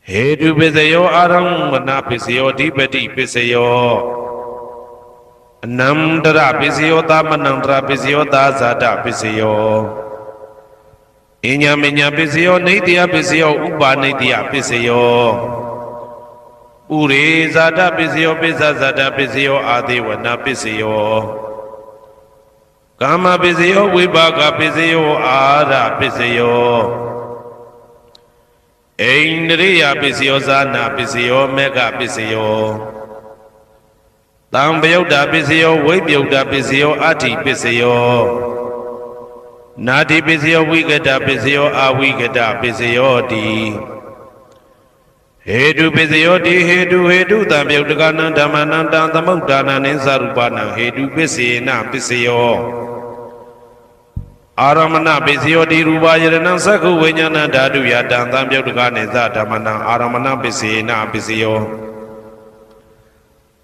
Hedu Pisayo Aram Mana Pisayo Dipati Pisayo Namdra Pisayo Tamanandra Pisayo Tazada Pisayo Inya Minya Pisayo Nidya Pisayo Upa Nidya Pisayo Uri Zada Pisayo Pisa Zada Pisayo Adivana Pisayo Kama Pisayo Vibhaga Pisayo Ara Pisayo Indriya Pisayo Zana Pisayo Mega Pisayo Tambayuda Pisayo Vibhyuda Pisayo Ati Pisayo Nati Pisayo Vigada Pisayo Avigada Pisayo Di Hedu Pisayo Di Hedu Tambayudagana Dhamananda Tamudana Ninsarupana Hedu Pisina Pisayo Aramana Pisayo Di Rubayana Saku Vinyana Dadu Yadam Tambayudagana Zadamana Aramana Pisina Pisayo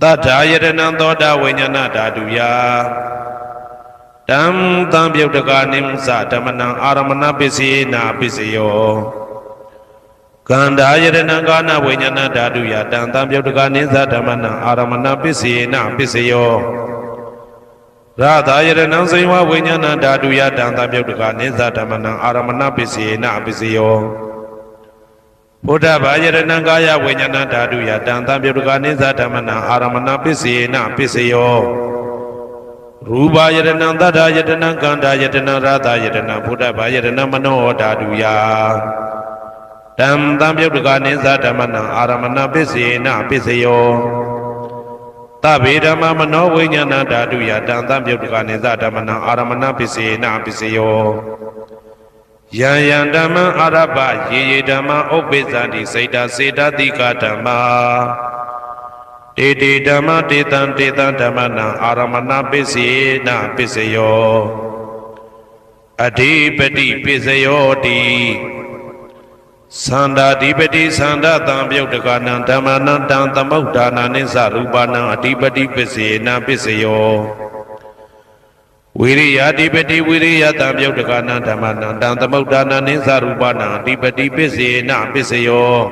Tata Yadana Doda Vinyana Dadu Ya Dam Tambayudagana Zadamana Aramana Pisina Pisayo Kanda Yadana Gana Vinyana Dadu Yadam Tambayudagana Zadamana Aramana Pisina Pisayo Radha Yadana Saiva Vinyana Dadu Yadam Tambayudagana Zadamana Aramana Pisina Pisayo Buddha Yadana Gaya Vinyana Dadu Yadam Tambayudagana Zadamana Aramana Pisina Pisayo Ruba Yadana Dada Yadana Kanda Yadana Radha Yadana Buddha Yadana Mano Dadu Ya Dam Tambayudagana Zadamana Aramana Pisina Pisayo Tabidama Mano Vinyana Dadu Yadam Tambayudagana Zadamana Aramana Pisina Pisayo Yayandama Araba Yedama Obezandi Saida Seda Dika Dama Dede Dama Dedan Damana Aramana Pisina Pisayo Adipati Pisayo Di Sanda Dipati Sanda Tambayudagana Damana Tamudana Ninsarupana Adipati Pisina Pisayo Viriya Dipati Viriya Tambayudagana Damana Tamudana Ninsarupana Adipati Pisina Pisayo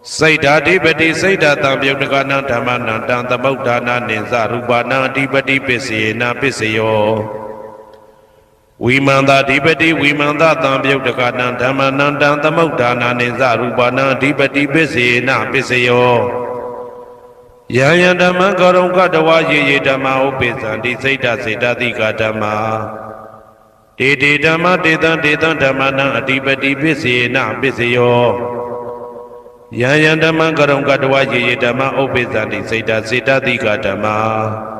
Saida Dipati Saida Tambayudagana Damana Tamudana Ninsarupana Adipati Pisina Pisayo Vimanda Dipati Vimanda Tambayudagana Damana Tamudana Ninsarupana Adipati Pisina Pisayo Yayandama Karunga Dawa Ye Dama Upezandi Saida Saida Dika Dama Dede Dama Dedan Damana Adipati Pisina Pisayo Yayandama Karunga Dawa Ye Dama Upezandi Saida Saida Dika Dama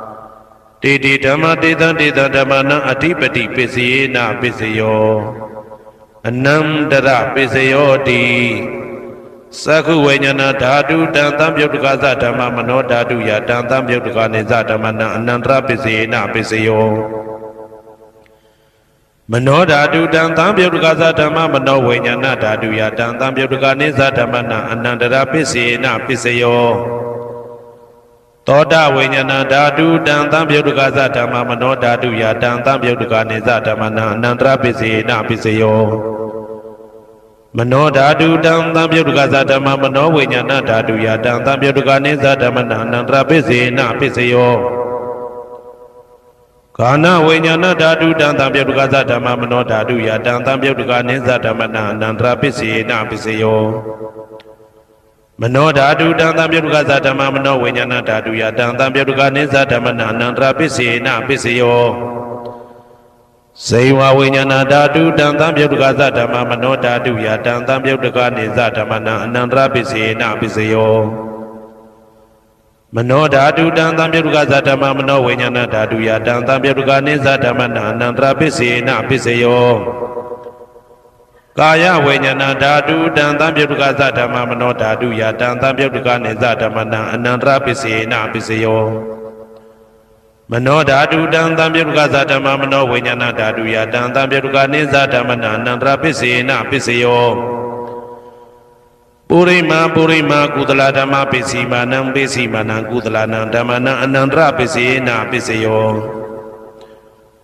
Dede Dama Dedan Damana Adipati Pisina Pisayo Anandara Pisayo Di Saku Vinyana Dadu Dan Tambayudagana Dhamma Mano Dadu Yadam Tambayudagana Zadamana Anandra Pisina Pisayo Mano Dadu Dan Tambayudagana Dhamma Mano Vinyana Dadu Yadam Tambayudagana Zadamana Anandra Pisina Pisayo Toda Vinyana Dadu Dan Tambayudagana Dhamma Mano Dadu Yadam Tambayudagana Zadamana Anandra Pisina Pisayo Mano Dadu Dam Tambayudagana Dhamma Mano Vinyana Dadu Yadam Tambayudagana Zadamana Anandra Pisina Pisayo Kana Vinyana Dadu Dam Tambayudagana Dhamma Mano Dadu Yadam Tambayudagana Zadamana Anandra Pisina Pisayo Mano Dadu Dam Tambayudagana Dhamma Mano Vinyana Dadu Yadam Tambayudagana Zadamana Anandra Pisina Pisayo Saiva Vinyana Dadu Dan Tambayudagana Dhamma Mano Dadu Yadam Tambayudagana Zadamana Anandra Pisina Pisayo Mano Dadu Dan Tambayudagana Dhamma Mano Vinyana Dadu Yadam Tambayudagana Zadamana Anandra Pisina Pisayo Kaya Vinyana Dadu Dan Tambayudagana Dhamma Mano Dadu Yadam Tambayudagana Zadamana Anandra Pisina Pisayo Mano Dadu Dan Tambayudagana Dhamma Mano Vinyana Dadu Yadam Tambayudagana Zadamana Anandra Pisina Pisayo Purima Kudala Dhamma Pisimanam Pisimanam Kudalana Dhammana Anandra Pisina Pisayo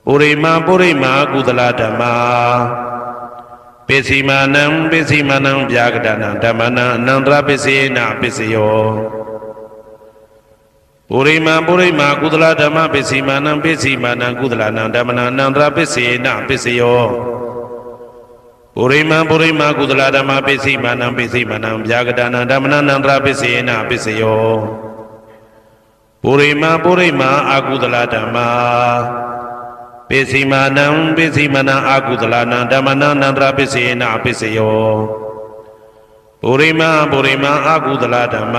Purima Kudala Dhamma ပိစီမာနံပိစီမာနံဗျာကတနာဓမ္မနံအနန္တရပိစေနပိစယောပုရိမာကုသလဓမ္မပိစီမာနံပိစီမာနံကုသလနံဓမ္မနံအနန္တရပိစေနပိစယောပုရိမာကုသလဓမ္မပိစီမာနံပိစီမာနံဗျာကတနာဓမ္မနံအနန္တရပိစေနပိစယောပုရိမာအကုသလဓမ္မပိစီမာနံအကုသလနံဓမ္မနံအနန္တရပိစေနပိစယောပုရိမာအကုသလဓမ္မ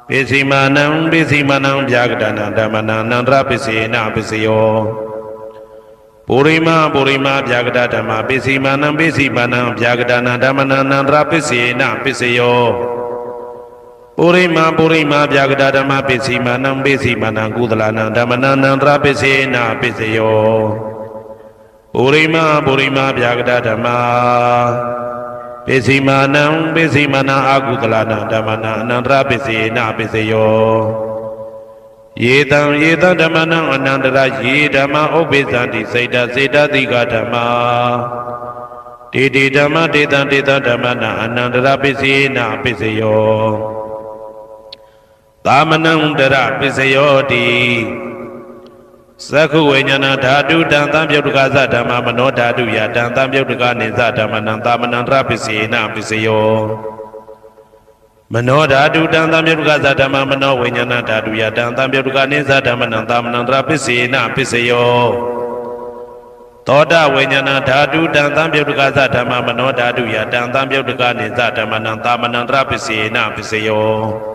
ပိစီမာနံဗျာကတနာဓမ္မနံအနန္တရပိစေနပိစယောပုရိမာဗျာကတဓမ္မပိစီမာနံဗျာကတနာဓမ္မနံအနန္တရပိစေနပိစယောပုရိမာဗျာကတဓမ္မပိစီမာနံကုသလနံဓမ္မနံအနန္တရပိစေနပိစယောပုရိမာဗျာကတဓမ္မပိစီမာနံအကုသလနံဓမ္မနံအနန္တရပိစေနပိစယောယေတံဓမ္မနံအနန္တရယေဓမ္မဥပ္ပိသန္တိစေတတိကဓမ္မာတေဓမ္မတေတံဓမ္မနံအနန္တရပိစေနပိစယောသာမနံတရပိစယောတိသက္ခုဝိညာဏဓာတုတံသံပြုတ်တကသဓမ္မမနောဓာတုယတံသံပြုတ်တကနေသဓမ္မနံသာမနံတရပိစေနပိစယောမနောဓာတုတံသံပြုတ်တကသဓမ္မမနောဝိညာဏဓာတုယတံသံပြုတ်တကနေသဓမ္မနံသာမနံတရပိစေနပိစယောသောတဝိညာဏဓာတုတံသံပြုတ်တကသဓမ္မမနောဓာတုယတံသံပြုတ်တကနေသဓမ္မနံသာမနံတရပိစေနပိစယော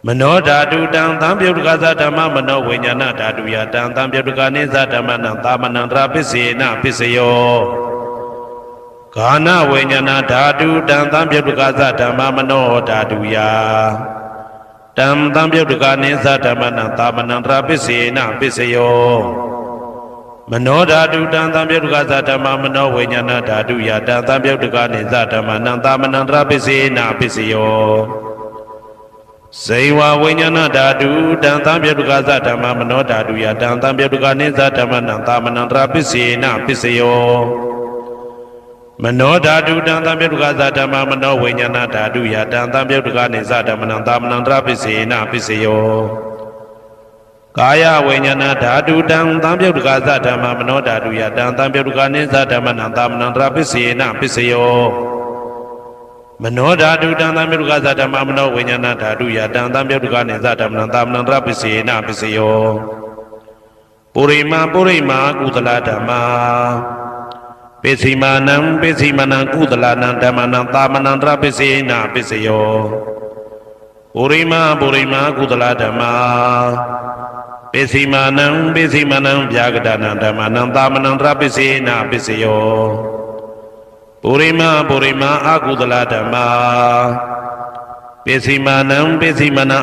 မနောဓာတုတံသံပြုတ်တကသဓမ္မမနောဝိညာဏဓာတုယတံသံပြုတ်တကနေသဓမ္မနံသာမနံတရပိစေနပိစယောဂာနဝိညာဏဓာတုတံသံပြုတ်တကသဓမ္မမနောဓာတုယတံသံပြုတ်တကနေသဓမ္မနံသာမနံတရပိစေနပိစယောမနောဓာတုတံသံပြုတ်တကသဓမ္မမနောဝိညာဏဓာတုယတံသံပြုတ်တကနေသဓမ္မနံသာမနံတရပိစေနပိစယောဇေဝဝိညာဏဓာတုတံသံပြုတ်တကသဓမ္မမနောဓာတုယတံသံပြုတ်တကနေသဓမ္မနံသာမနံတရပိစေနပိစယောမနောဓာတုတံသံပြုတ်တကသဓမ္မမနောဝိညာဏဓာတုယတံသံပြုတ်တကနေသဓမ္မနံသာမနံတရပိစေနပိစယောကာယဝိညာဏဓာတုတံသံပြုတ်တကသဓမ္မမနောဓာတုယတံသံပြုတ်တကနေသဓမ္မနံသာမနံတရပိစေနပိစယောမနောဓာတုတံသံပြုတ်တကသဓမ္မမနောဝိညာဏဓာတုယတံသံပြုတ်တကနေသဓမ္မနံသာမနံတရပိစေနပိစယောပုရိမာကုသလဓမ္မာပိစီမာနံကုသလနံဓမ္မနံသာမနံတရပိစေနပိစယောပုရိမာကုသလဓမ္မာပိစီမာနံဗျာကတနာဓမ္မနံသာမနံတရပိစေနပိစယောပုရိမာအကုသလဓမ္မာပိစီမာနံ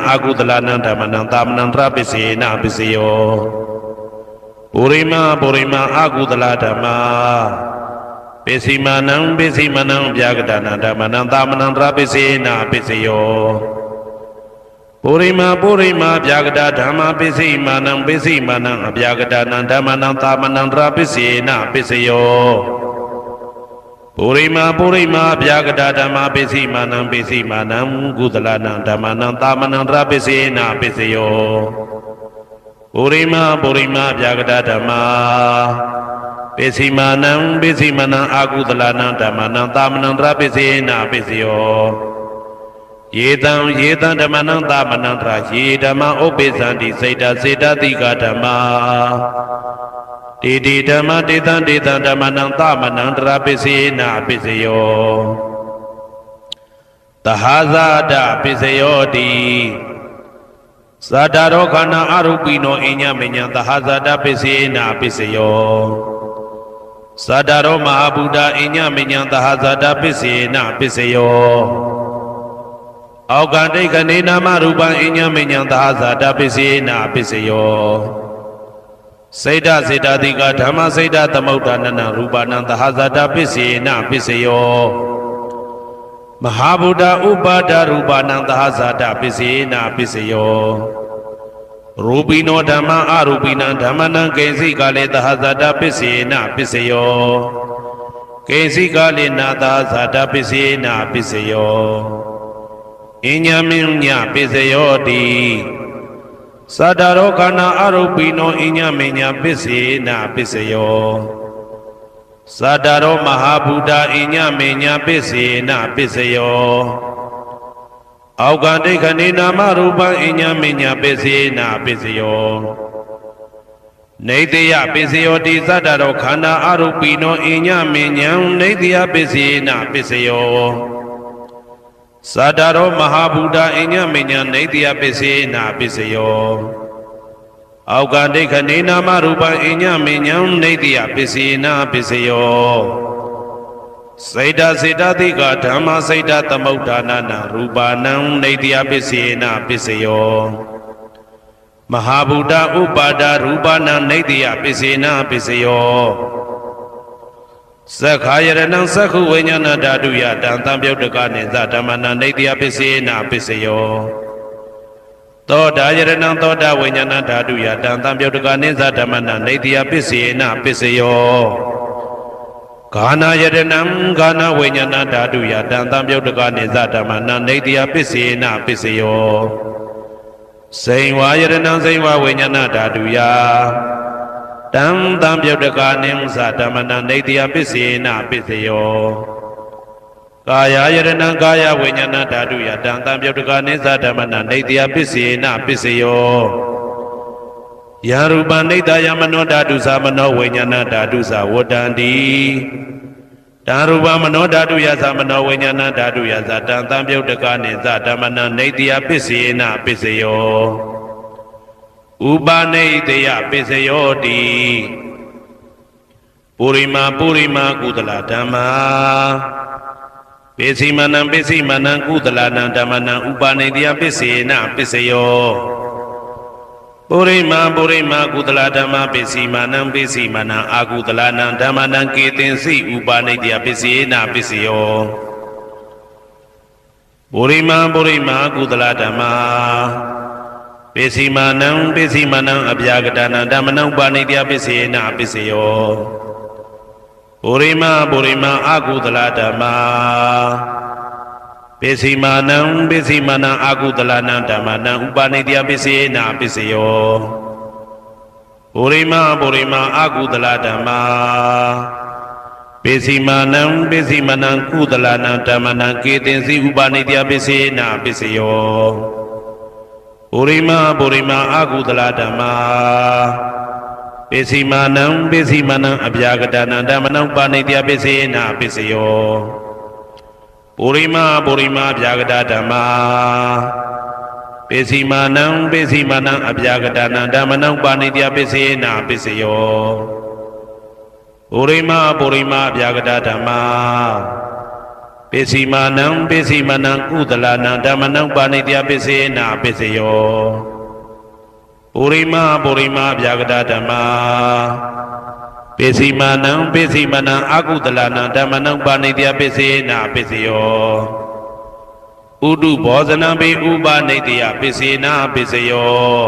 အကုသလနံဓမ္မနံသာမနံတရပိစေနပိစယောပုရိမာအကုသလဓမ္မာပိစီမာနံဗျာကတနာဓမ္မနံသာမနံတရပိစေနပိစယောပုရိမာဗျာကတဓမ္မပိစီမာနံအဗျာကတနာဓမ္မနံသာမနံတရပိစေနပိစယောပုရိမာဗျာကတဓမ္မပိစီမာနံကုသလနံဓမ္မနံသာမနံတရပိစေနပိစယောပုရိမာဗျာကတဓမ္မပိစီမာနံအကုသလနံဓမ္မနံသာမနံတရပိစေနပိစယောယေတံဓမ္မနံသာမနံတရယေဓမ္မဥပ္ပိသန္တိစေတတိကဓမ္မာတေဓမ္မတေတံဓမ္မနံသာမနံတရပိစေနပိစယောသဟာဇာတပိစယောတိသာတရောခန္ဓာအရုပိနောအညမညံသဟာဇာတပိစေနပိစယောသာတရောမဟာဗုဒ္ဓအညမညံသဟာဇာတပိစေနပိစယောအောက်ကတိကနေနာမရူပံအညမညံသဟာဇာတပိစေနပိစယောစေတတိကဓမ္မစေတသမုဋ္ဌာနနရူပနံသဟာဇာတပိစေနပိစယောမဟာဗုဒ္ဓဥပါဒရူပနံသဟာဇာတပိစေနပိစယောရူပိနောဓမ္မအရူပိနံဓမ္မနံကိဉ္စိကလေသဟာဇာတပိစေနပိစယော ကိစီကာလိနာသာဇာတပစ္စေနာပစ္စယောအညမင်းညပစ္စယောတိသတ္တရောခန္ဓာအရုပိနောအညမင်းညပစ္စေနာပစ္စယောသတ္တရောမဟာဗုဒ္ဓအညမင်းညပစ္စေနာပစ္စယောအောက်ကဒိဋ္ဌိနာမရူပံအညမင်းညပစ္စေနာပစ္စယောနေတယပစ္စယောတိသတ္တရောခန္ဓာအရုပိနောအညမင်းညံနေတယပစ္စေနာပစ္စယောသတ္တရောမဟာဗုဒ္ဓအညမညနေတယပစ္စေနာပစ္စယောအောက်ကဒိဋ္ဌိနာမရူပံအညမညံနေတယပစ္စေနာပစ္စယောစေတစေတသိကဓမ္မစေတသမုဋ္ဌာနာနာရူပနံနေတယပစ္စေနာပစ္စယောမဟာဗုဒ္ဓဥပါဒရူပနံနေတယပစ္စေနာပစ္စယောသက္ခာယရဏံသက္ခုဝိညာဏဓာတုယတံတံပြုတ်တကနိသဓမ္မနာနေတယပစ္စေနာပစ္စယောသောတာယရဏံသောတာဝိညာဏဓာတုယတံတံပြုတ်တကနိသဓမ္မနာနေတယပစ္စေနာပစ္စယောဂာနာယရဏံဂာနာဝိညာဏဓာတုယတံတံပြုတ်တကနိသဓမ္မနာနေတယပစ္စေနာပစ္စယောစိန်ဝါယရဏံစိန်ဝါဝိညာဏဓာတုယတံတံပြုတ်တကနိသဓမ္မနာနေတယပစ္စေနာပစ္စယောကာယယရဏံကာယဝိညာဏဓာတုယတံတံပြုတ်တကနိသဓမ္မနာနေတယပစ္စေနာပစ္စယောယရူပနိတယမနောဓာတုသမနောဝိညာဏဓာတုသဝတ္တန္တိတံရူပမနောဓာတုယသမနောဝိညာဏဓာတုယသတံတံပြုတ်တကနိသဓမ္မနာနေတယပစ္စေနာပစ္စယောဥပနိတယပစ္စယောတိပုရိမာကုသလဓမ္မာပိစိမနံကုသလနံဓမ္မနံဥပနိတယပစ္စေနာပစ္စယောပုရိမာကုသလဓမ္မာပိစိမနံအာကုသလနံဓမ္မနံကေတင်စိဥပနိတယပစ္စေနာပစ္စယောပုရိမာကုသလဓမ္မာပိစိမနံအပြာကတနံဓမ္မနံဥပနိတယပစ္စေနာပစ္စယောပုရိမာအာကုသလဓမ္မာပိစိမနံအာကုသလနံဓမ္မနံဥပနိတယပစ္စေနာပစ္စယောပုရိမာအာကုသလဓမ္မာပိစိမနံကုသလနံဓမ္မနံကေတင်စီဥပနိတယပစ္စေနာပစ္စယောပုရိမာအာကုသလဓမ္မာပိစိမနံအပြာကတနံဓမ္မနံဥပနိတယပစ္စေနာပစ္စယောပုရိမာအပြာကတဓမ္မာပိစိမနံအပြာကတနံဓမ္မနံဥပနိတယပစ္စေနာပစ္စယောပုရိမာအပြာကတဓမ္မာပိစိမနံကုသလနံဓမ္မနံဥပနိတယပစ္စေနာပစ္စယောပုရိမာအပြာကတဓမ္မာပိစိမနံအာကုသလနံဓမ္မနံဥပနိတယပစ္စေနာပစ္စယောဥဒုဘောဇနံပိဥပနိတယပစ္စေနာပစ္စယော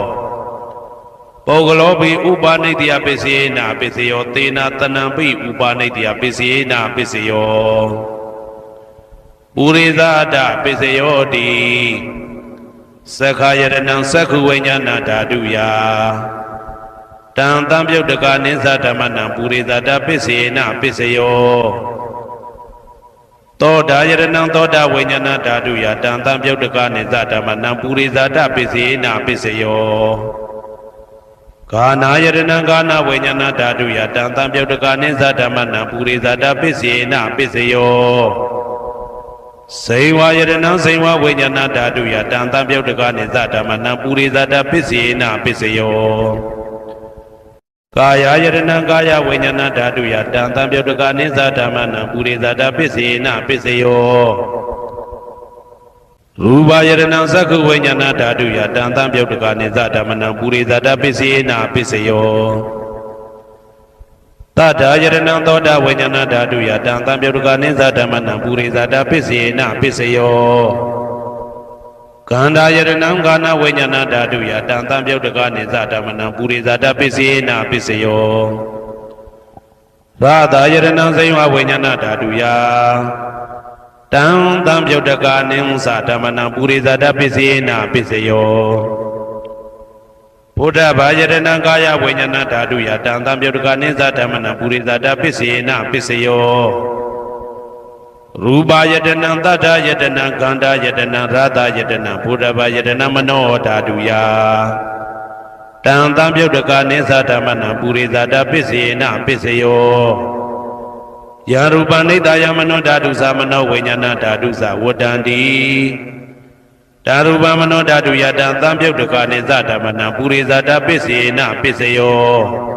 ပုဂ္ဂလောပိဥပနိတယပစ္စေနာပစ္စယောသေနာတနံပိဥပနိတယပစ္စေနာပစ္စယောပုရိသဒပစ္စယောတိသက္ခာယရဏံသက္ခုဝိညာဏဓာတုယတံတံပြုတ်တကနိသဓမ္မနံပုရိသဒပစ္စေနာပစ္စယောသောတာယရဏံသောတာဝိညာဏဓာတုယတံတံပြုတ်တကနိသဓမ္မနံပုရိသဒပစ္စေနာပစ္စယောဂာနာယရဏံဂာနာဝိညာဏဓာတုယတံတံပြုတ်တကနိသဓမ္မနံပုရိသဒပစ္စေနာပစ္စယောစိန်ဝါယရဏံစိန်ဝါဝိညာဏဓာတုယတံတံပြုတ်တကနိသဓမ္မနံပုရိသဒပစ္စေနာပစ္စယောကာယယရဏံကာယဝိညာဏဓာတုယတံတံပြုတ်တကနိသဓမ္မနံပုရိသဒပစ္စေနာပစ္စယောရူပယရဏံသက္ခုဝိညာဏဓာတုယတံတံပြုတ်တကနိသဓမ္မနံပုရိသဒပစ္စေနာပစ္စယောတတယရဏံသောတာဝိညာဏဓာတုယတံတံပြုတ်တကနိသဓမ္မနံပုရိသဒပစ္စေနာပစ္စယောကန္တာယရဏံဂာနာဝိညာဏဓာတုယတံတံပြုတ်တကနိသဓမ္မနံပုရိသဒပစ္စေနာပစ္စယောရ ရာသာယရဏံဇိဝဝိညာဏဓာတုယတံတံပြုတ်တကာနိဉ္စဓမ္မနံပုရိသတပစ္စေနပစ္စယောဘုဒ္ဓဘာယရဏံကာယဝိညာဏဓာတုယတံတံပြုတ်တကာနိဉ္စဓမ္မနံပုရိသတပစ္စေနပစ္စယောရူပယတနံသတ္တယတနံခန္ဓာယတနံရာသယတနံဘုဒ္ဓဘာယတနံမနောဓာတုယတံတံပြုတ်တကာနိဉ္စဓမ္မနံပုရိသတပစ္စေနပစ္စယောယရူပနိတယမနောဓာတုသမနောဝိညာဏဓာတုသဝတ္တန္တိဓာရူပမနောဓာတုယတံသံပြုတ်တကာနိသဓမ္မနံပုရိသတပစ္စေနပစ္စယော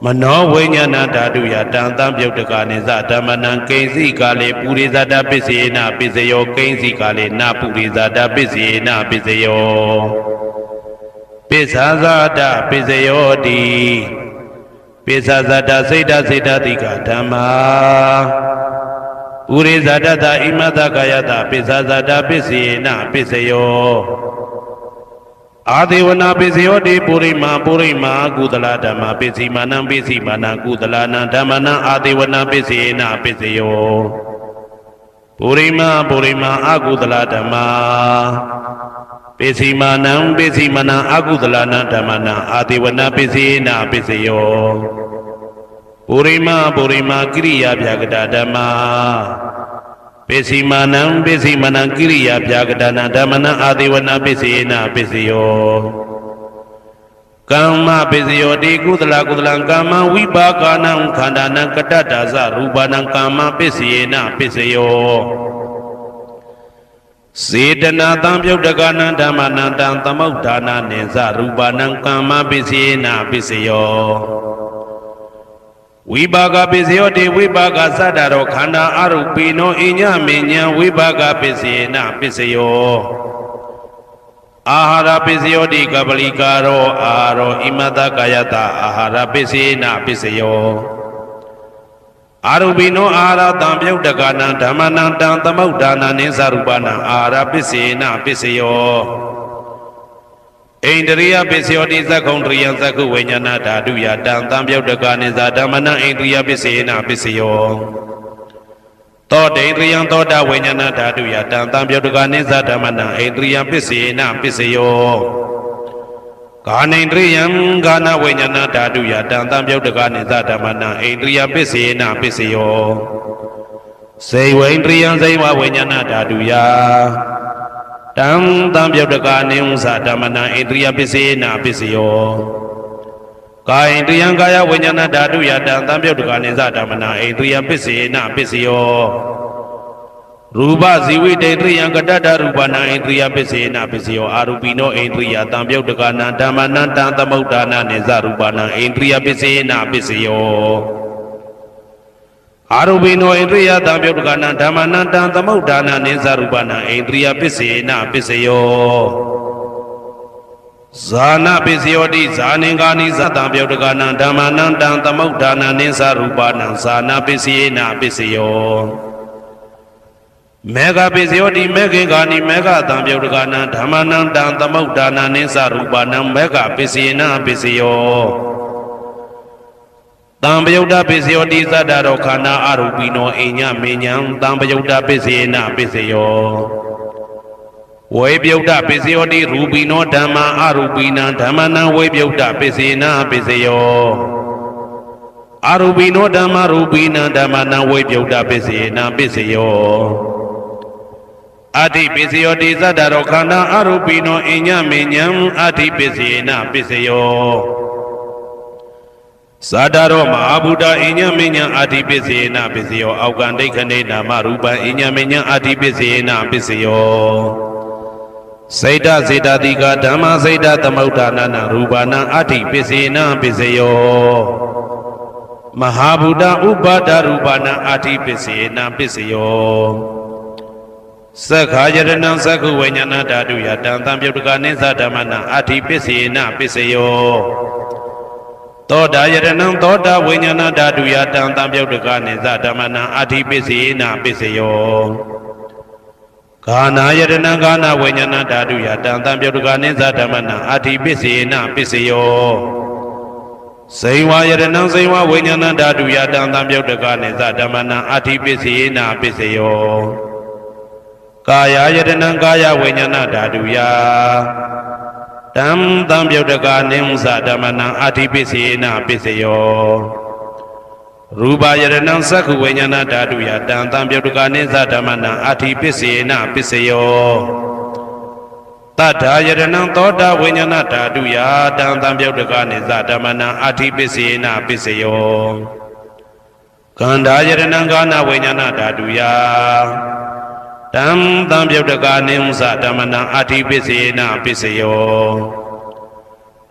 မနောဝိညာဏဓာတုယတံသံပြုတ်တကာနိသဓမ္မနံကိဉ္စီကာလေပုရိသတပစ္စေနပစ္စယောကိဉ္စီကာလေနပုရိသတပစ္စေနပစ္စယောပိစ္ဆာဇာတပစ္စယောတိပိစ္ဆာဇာတစိတ်တစိတ်တတိကဓမ္မာပုရိဇာတသဣမတကာယတပိစ္ဆာဇာတပစ္စေနပစ္စယောအာဒေဝနာပစ္စယောတိပုရိမာကုသလဓမ္မာပစ္စည်းမာနံပစ္စည်းမာနံကုသလနံဓမ္မနံအာဒေဝနာပစ္စေနပစ္စယောပုရိမာအကုသလဓမ္မာပစ္စည်းမာနံအကုသလနံဓမ္မနံအာဒေဝနာပစ္စေနပစ္စယောပုရိမာကိရိယာဗျာကတဓမ္မာပစ္စည်းမာနံကိရိယာဗျာကတနာဓမ္မနံအာဒေဝနာပစ္စေနပစ္စယောကမ္မပစ္စယောတိကုသလကမ္မဝိပါကနံခန္ဓာနံကတ္တဒါဇရူပနံကမ္မပစ္စေနပစ္စယောစေတနာတံပြုတ်တကနံဓမ္မနံတံသမုဋ္ဌာနာနိသရူပနံကမ္မပစ္စေနပစ္စယောဝိပါကပစ္စယောတိဝိပါကသတ္တရောခန္ဓာအရုပိနောအညမေညံဝိပါကပစ္စေနပစ္စယောအာဟာရပစ္စယောတိကပလိကာရောအာရောဣမတကာယတအာဟာရပစ္စေနပစ္စယောအာရုပိနောအာဟာရတံပြုတ်တကနံဓမ္မနံတံသမုဋ္ဌာနာနိသရူပနံအာဟာရပစ္စေနပစ္စယောဣန္ဒရိယပစ္စယောတိသက္ကုံတရိယံသက္ကုဝိညာဏဓာတုယတံသံပြုတ်တကာနိသဓမ္မနံဣန္ဒရိယပစ္စေနပစ္စယောသောတေန္ဒရိယံသောတာဝိညာဏဓာတုယတံသံပြုတ်တကာနိသဓမ္မနံဣန္ဒရိယပစ္စေနပစ္စယောကာနိန္ဒရိယံကာနဝိညာဏဓာတုယတံသံပြုတ်တကာနိသဓမ္မနံဣန္ဒရိယပစ္စေနပစ္စယောစေဝိန္ဒရိယံဇိဝဝိညာဏဓာတုယတံသံပြုတ်တကာနိဉ္စဓမ္မနံဣန္ဒရိယပစ္စေနပစ္စယောကာယန္တယံကာယဝိညာဏဓာတုယတံသံပြုတ်တကာနိဉ္စဓမ္မနံဣန္ဒရိယပစ္စေနပစ္စယောရူပဇီဝိတေတရိယံကတ္တရူပနံဣန္ဒရိယပစ္စေနပစ္စယောအာရူပိနောဣန္ဒရိယသံပြုတ်တကာနံဓမ္မနံတံသမုဋ္ဌာနာနိဉ္စရူပနံဣန္ဒရိယပစ္စေနပစ္စယောအာရုပိနောဣန္ဒရိယသံပြုတ်တကနံဓမ္မနံတံသမုဋ္ဌာနာနိသရူပနံဣန္ဒရိယပစ္စေနပစ္စယောဇာနပစ္စယောတိဇာနင်္ဂာနိသတံပြုတ်တကနံဓမ္မနံတံသမုဋ္ဌာနာနိသရူပနံဇာနပစ္စေနပစ္စယောမေဃပစ္စယောတိမေခေဂာနိမေဃသံပြုတ်တကနံဓမ္မနံတံသမုဋ္ဌာနာနိသရူပနံမေဃပစ္စေနပစ္စယောတံပယုတ်တပစ္စယောတိသတ္တရောခန္ဓာအရူပိနောအိညမေညံတံပယုတ်တပစ္စေနပစ္စယောဝေပယုတ်တပစ္စယောတိရူပိနောဓမ္မာအရူပိနံဓမ္မနံဝေပယုတ်တပစ္စေနပစ္စယောအရူပိနောဓမ္မာရူပိနံဓမ္မနံဝေပယုတ်တပစ္စေနပစ္စယောအတ္တိပစ္စယောတိသတ္တရောခန္ဓာအရူပိနောအိညမေညံအတ္တိပစ္စေနပစ္စယောသာတရောမဟာဗုဒ္ဓအိညမေညံအာတိပစ္စေနပစ္စယောအောက်ကံဒိဋ္ဌနေနာမရူပံအိညမေညံအာတိပစ္စေနပစ္စယောစိတ်တစေတတိကဓမ္မစိတ်တသမုဋ္ဌာနာရူပနာအာတိပစ္စေနပစ္စယောမဟာဗုဒ္ဓဥပါဒရူပနာအာတိပစ္စေနပစ္စယောသက္ခာယရဏံသက္ခုဝိညာဏဓာတုယတံသံပြုတ်တကနိသဓမ္မနံအာတိပစ္စေနပစ္စယောသောတာယရဏံသောတာဝိညာဏဓာတုယတံသံပြုတ်တကနိသဓမ္မနံအာတိပစ္စေနပစ္စယောဂာနာယရဏံဂာနာဝိညာဏဓာတုယတံသံပြုတ်တကနိသဓမ္မနံအာတိပစ္စေနပစ္စယော စိန်ဝါယရဏံစိန်ဝါဝိညာဏဓာတုယတံသံပြုတ်တကနိသဓမ္မနံအဋ္ဌိပစ္စယေနပစ္စယောကာယယတနံကာယဝိညာဏဓာတုယတံသံပြုတ်တကနိသဓမ္မနံအဋ္ဌိပစ္စယေနပစ္စယောရူပယရဏံသက္ခုဝိညာဏဓာတုယတံသံပြုတ်တကနိသဓမ္မနံအဋ္ဌိပစ္စယေနပစ္စယောတတ္ထာယရဏံသောတာဝိညာဏဓာတုယတံသံပြုတ်တကနိသဓမ္မနံအဋ္ဌိပစ္စယေနပစ္စယောကန္ဓာယရဏံကာနဝိညာဏဓာတုယတံသံပြုတ်တကနိသဓမ္မနံအဋ္ဌိပစ္စယေနပစ္စယော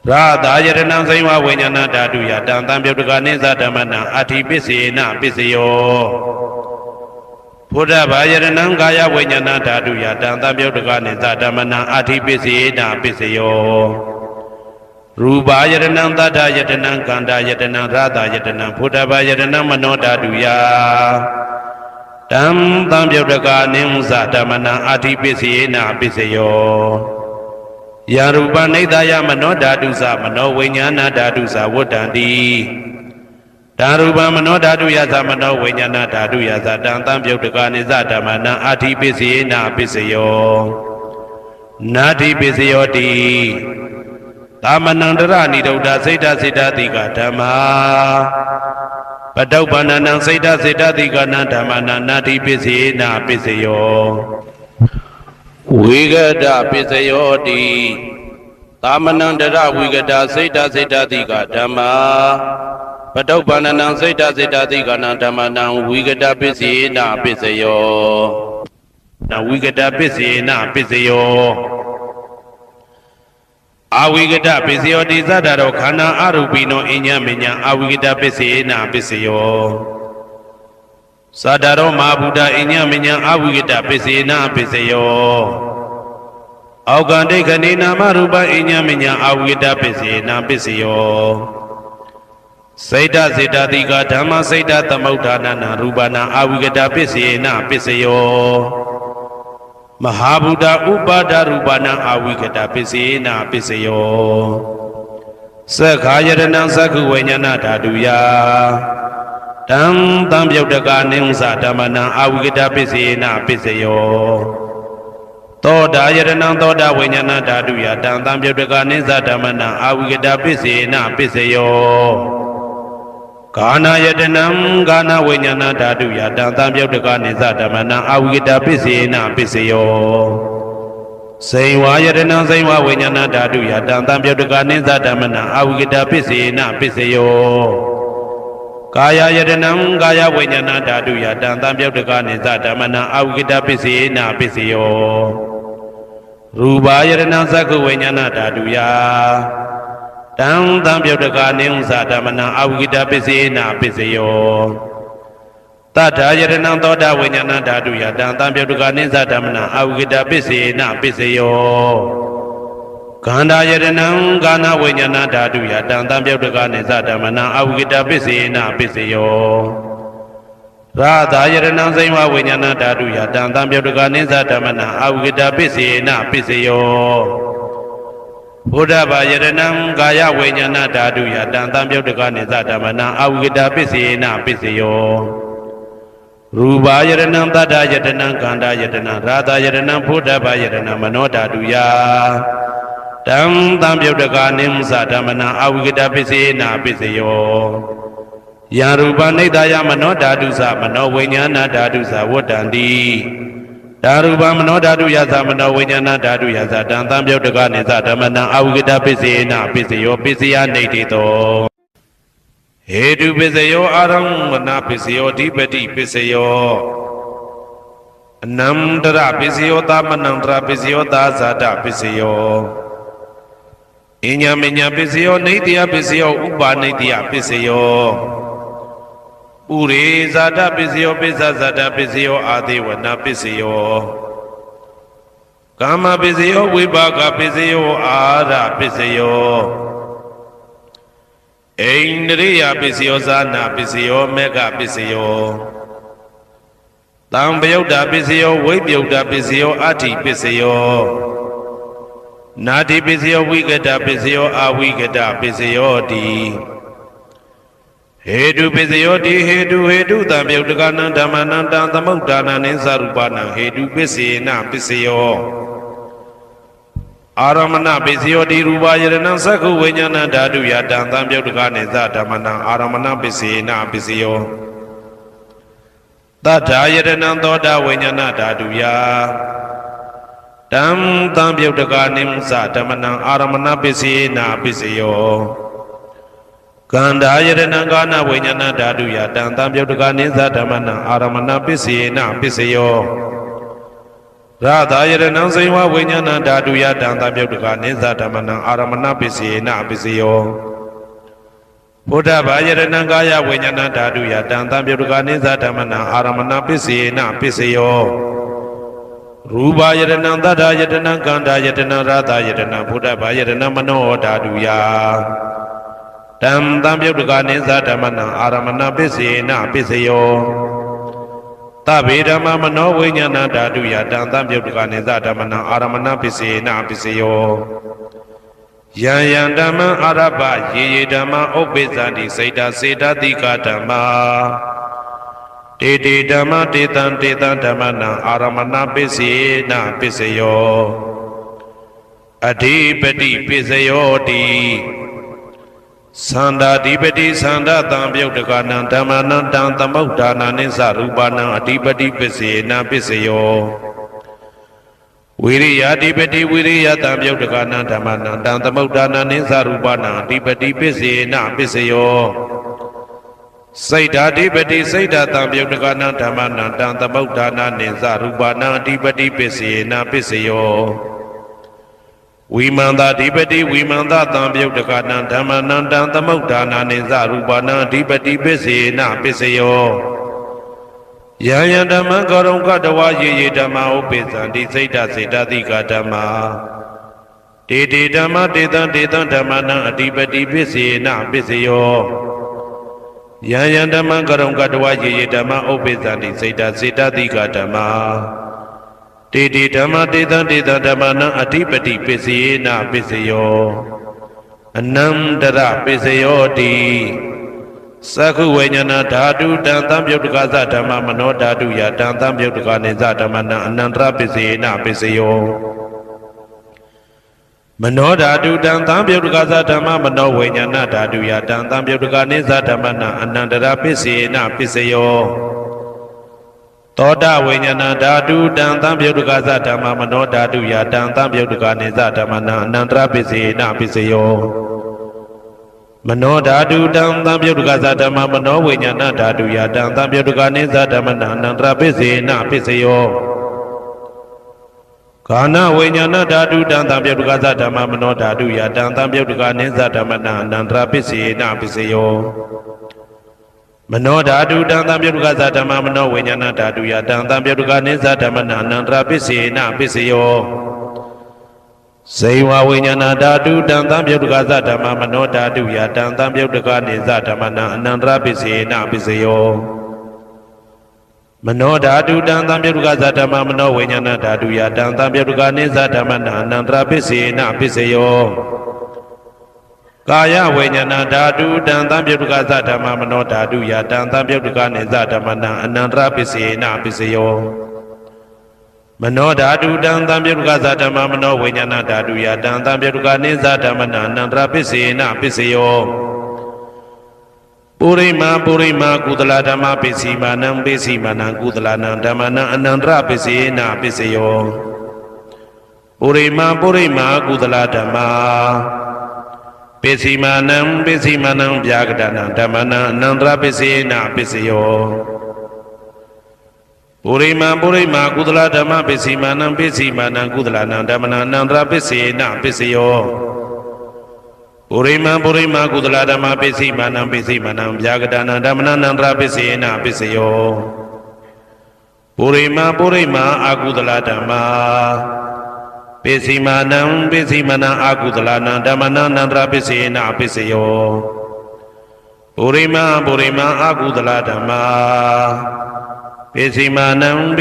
ရာသာယရဏံစိဝဝိညာဏဓာတုယတံသံပြုတ်တကနိသဓမ္မနံအဋ္ဌိပစ္စယေနပစ္စယောဘုဒ္ဓဘာယရဏံကာယဝိညာဏဓာတုယတံသံပြုတ်တကနိသဓမ္မနံအဋ္ဌိပစ္စယေနပစ္စယောရူပယရဏံသတ္တယတနံကန္တာယတနံရာသာယတနံဘုဒ္ဓဘာယရဏံမနောဓာတုယတံသံပြုတ်တကနိသဓမ္မနံအဋ္ဌိပစ္စယေနပစ္စယောယရူပနိဒာယမနောဓာတုသမနောဝိညာဏဓာတုသဝတ္တံတိဓာရူပမနောဓာတုယသမနောဝိညာဏဓာတုယသတံသံပြုတ်တကနိသဓမ္မနံအဋ္ဌိပစ္စယေနပစ္စယောနာတိပစ္စယောတိသမနန္တရဏိဒုဒ္ဓစိတ်တစိတ္တတိကဓမ္မာပတုပ္ပန္နံစိတ်တစိတ္တတိကနံဓမ္မနံနာတိပစ္စယေနပစ္စယောဝိဂဒပစ္စယောတိသမနန္တရဝိဂဒစိတ်တစိတ္တတိကဓမ္မာပတုပ္ပန္နံစိတ်တစိတ္တတိကနံဓမ္မနံဝိဂဒပစ္စယေနပစ္စယောနဝိဂဒပစ္စယေနပစ္စယောအဝိကတပစ္စယောတိသတ္တရောခန္ဓာအရူပိနောအညမညအဝိကတပစ္စယေနပစ္စယောသတ္တရောမဟာဗုဒ္ဓအညမညအဝိကတပစ္စယေနပစ္စယောအောက်ကံဒိဋ္ဌနေနာမရူပအညမညအဝိကတပစ္စယေနပစ္စယောစိတ်တစေတတိကဓမ္မစိတ်တသမုဋ္ဌာနနာရူပနာအဝိကတပစ္စယေနပစ္စယောမဟာဗုဒ္ဓဥပါဒရူပနာအဝိကတပစ္စယေနပစ္စယောသက္ခာယရဏံသက္ခုဝိညာဏဓာတုယတံသံပြုတ်တကနိသဓမ္မနံအဝိကတပစ္စယေနပစ္စယောသောတာယရဏံသောတာဝိညာဏဓာတုယတံသံပြုတ်တကနိသဓမ္မနံအဝိကတပစ္စယေနပစ္စယောကာနာယတနံကာနဝိညာဏဓာတုယတံသံပြုတ်တကနိသဓမ္မနံအဝိကတပစ္စယေနပစ္စယောစိန်ဝါယတနံစိန်ဝဝိညာဏဓာတုယတံသံပြုတ်တကနိသဓမ္မနံအဝိကတပစ္စယေနပစ္စယောကာယယတနံကာယဝိညာဏဓာတုယတံသံပြုတ်တကနိသဓမ္မနံအဝိကတပစ္စယေနပစ္စယောရူပယတနံသက္ခုဝိညာဏဓာတုယတံသံပြုတ်တကနိသဓမ္မနံအဝိကတပစ္စယေနပစ္စယောတတ္ထာယတနံသောတာဝိညာဏဓာတုယတံသံပြုတ်တကနိသဓမ္မနံအဝိကတပစ္စယေနပစ္စယောခန္ဓာယတနံကာနဝိညာဏဓာတုယတံသံပြုတ်တကနိသဓမ္မနံအဝိကတပစ္စယေနပစ္စယောရာသာယတနံစိဝဝိညာဏဓာတုယတံသံပြုတ်တကနိသဓမ္မနံအဝိကတပစ္စယေနပစ္စယောဘုဒ္ဓဘာယရဏံကာယဝိညာဏဓာတုယတံသံပြုတ်တကနိသဓမ္မနံအဝိကတပစ္စယေနပစ္စယောရူပယရဏံသတ္တယတနံကန္တာယတနံရာသာယတနံဘုဒ္ဓဘာယရဏံမနောဓာတုယတံသံပြုတ်တကနိသဓမ္မနံအဝိကတပစ္စယေနပစ္စယောယရူပနိဒာယမနောဓာတုသမနောဝိညာဏဓာတုသဝတ္တံတိဓာရူပမနောဓာတုယသမနောဝိညာဏဓာတုယသတံသံပြုတ်တကနိသဓမ္မနံအဝိကတပစ္စယေနပစ္စယောပစ္စယနေတိတောဟေတုပစ္စယောအာရမဏပစ္စယောဓိပတိပစ္စယောအနန္တရပစ္စယောသမနန္တရပစ္စယောသာဇာတပစ္စယောအညမညပစ္စယောနေတိယပစ္စယောဥပါနေတိယပစ္စယောဥရေဇာတပစ္စယောပိစ္ဆဇာတပစ္စယောအာသေဝနာပစ္စယောကာမပစ္စယောဝိပါကပစ္စယောအာရပစ္စယောအိန္ဒြိယပစ္စယောဇာနာပစ္စယောမေဃပစ္စယောတံပယုတ်တာပစ္စယောဝိပယုတ်တာပစ္စယောအဋ္ဌိပစ္စယောနာတိပစ္စယောဝိကတပစ္စယောအဝိကတပစ္စယောတိ Hedu Pisayoti Hedu Tamyotakanan Damananda Tamutana Sarupana Hedu Pisina Pisayo Aramana Pisayoti Rubayana Saku Vinyana Dadu Yatan Tamyotakane Zatamana Aramana Pisina Pisayo Tata Yadananda Vinyana Dadu Ya Tam Tamyotakanim Zatamana Aramana Pisina Pisayo Kanda Yadana Gana Vinyana Dadu Yatan Tamyotakane Zatamana Aramana Pisina Pisayo Radha Yadana Saiva Vinyana Dadu Yatan Tamyotakane Zatamana Aramana Pisina Pisayo Buddha Yadana Gaya Vinyana Dadu Yatan Tamyotakane Zatamana Aramana Pisina Pisayo Ruba Yadana Dada Yadana Kanda Yadana Radha Yadana Buddha Yadana Mano Dadu Ya Tam Tamyotakane Zatamana Aramana Pisina Pisayo Tabidama Mano Vinyana Dadu Yatan Tamyotakane Zatamana Aramana Pisina Pisayo Yan Dama Araba Ye Dama Obezandi Seda Seda Dika Dama Tete Dama Tetan Tetan Damana Aramana Pisina Pisayo Adipati Pisayo Di Sanda Dipati Sanda Tamyotakana Damana Tamutana Sarupana Adipati Pisina Pisayo Viriya Dipati Viriya Tamyotakana Damana Tamutana Sarupana Adipati Pisina Pisayo Saida Dipati Saida Tamyotakana Damana Tamutana Sarupana Adipati Pisina Pisayo Vimanda Dipati Vimanda Tamyotakana Damana Tamutana Sarupana Adipati Pisina Pisayo Yaya Dhamma Karunga Dawa Ye Dhamma Upesandi Saida Saida Dika Dhamma Tete Dhamma Tetan Tetan Dhammana Adipati Pisina Pisayo Yaya Dhamma Karunga Dawa Ye Dhamma Upesandi Saida Saida Dika Dhamma Tete Dhamma Tetan Tetan Dhammana Adipati Pisina Pisayo Anandara Pisayo Di Saku Vinyana Dadu Dan Tamyotakasa Dhamma Mano Dadu Yatan Tamyotakane Zatamana Anandra Pisina Pisayo Mano Dadu Dan Tamyotakasa Dhamma Mano Vinyana Dadu Yatan Tamyotakane Zatamana Anandra Pisina Pisayo Toda Vinyana Dadu Dan Tamyotakasa Dhamma Mano Dadu Yatan Tamyotakane Zatamana Anandra Pisina Pisayo Mano Dadu Dan Tamyotakasa Dhamma Mano Vinyana Dadu Yatan Tamyotakane Zatamana Anandra Pisina Pisayo Kana Vinyana Dadu Dan Tamyotakasa Dhamma Mano Dadu Yatan Tamyotakane Zatamana Anandra Pisina Pisayo Mano Dadu Dan Tamyotakasa Dhamma Mano Vinyana Dadu Yatan Tamyotakane Zatamana Anandra Pisina Pisayo Saiva Vinyana Dadu Dan Tamyotakasa Dhamma Mano Dadu Yatan Tamyotakane Zatamana Anandra Pisina Pisayo Mano Dadu Dan Tamyotakasa Dhamma Mano Vinyana Dadu Yatan Tamyotakane Zatamana Anandra Pisina Pisayo Kaya Vinyana Dadu Dan Tamyotakasa Dhamma Mano Dadu Yatan Tamyotakane Zatamana Anandra Pisina Pisayo Mano Dadu Dan Tamyotakasa Dhamma Mano Vinyana Dadu Yatan Tamyotakane Zatamana Anandra Pisina Pisayo Purima Kudala Dhamma Pisimanam Pisimanam Kudalana Dhammana Anandra Pisina Pisayo Purima Kudala Dhamma Pisimanam Vyagadana Dhammana Anandra Pisina Pisayo Purima Kudala Dhamma Pisimanam Kudalana Dhammana Anandra Pisina Pisayo Purima Kudala Dhamma Pisimanam Vyagadana Dhammana Anandra Pisina Pisayo Purima Akudala Dhamma Pisimanam Akudalana Dhammana Anandra Pisina Pisayo Purima Akudala Dhamma Pisimanam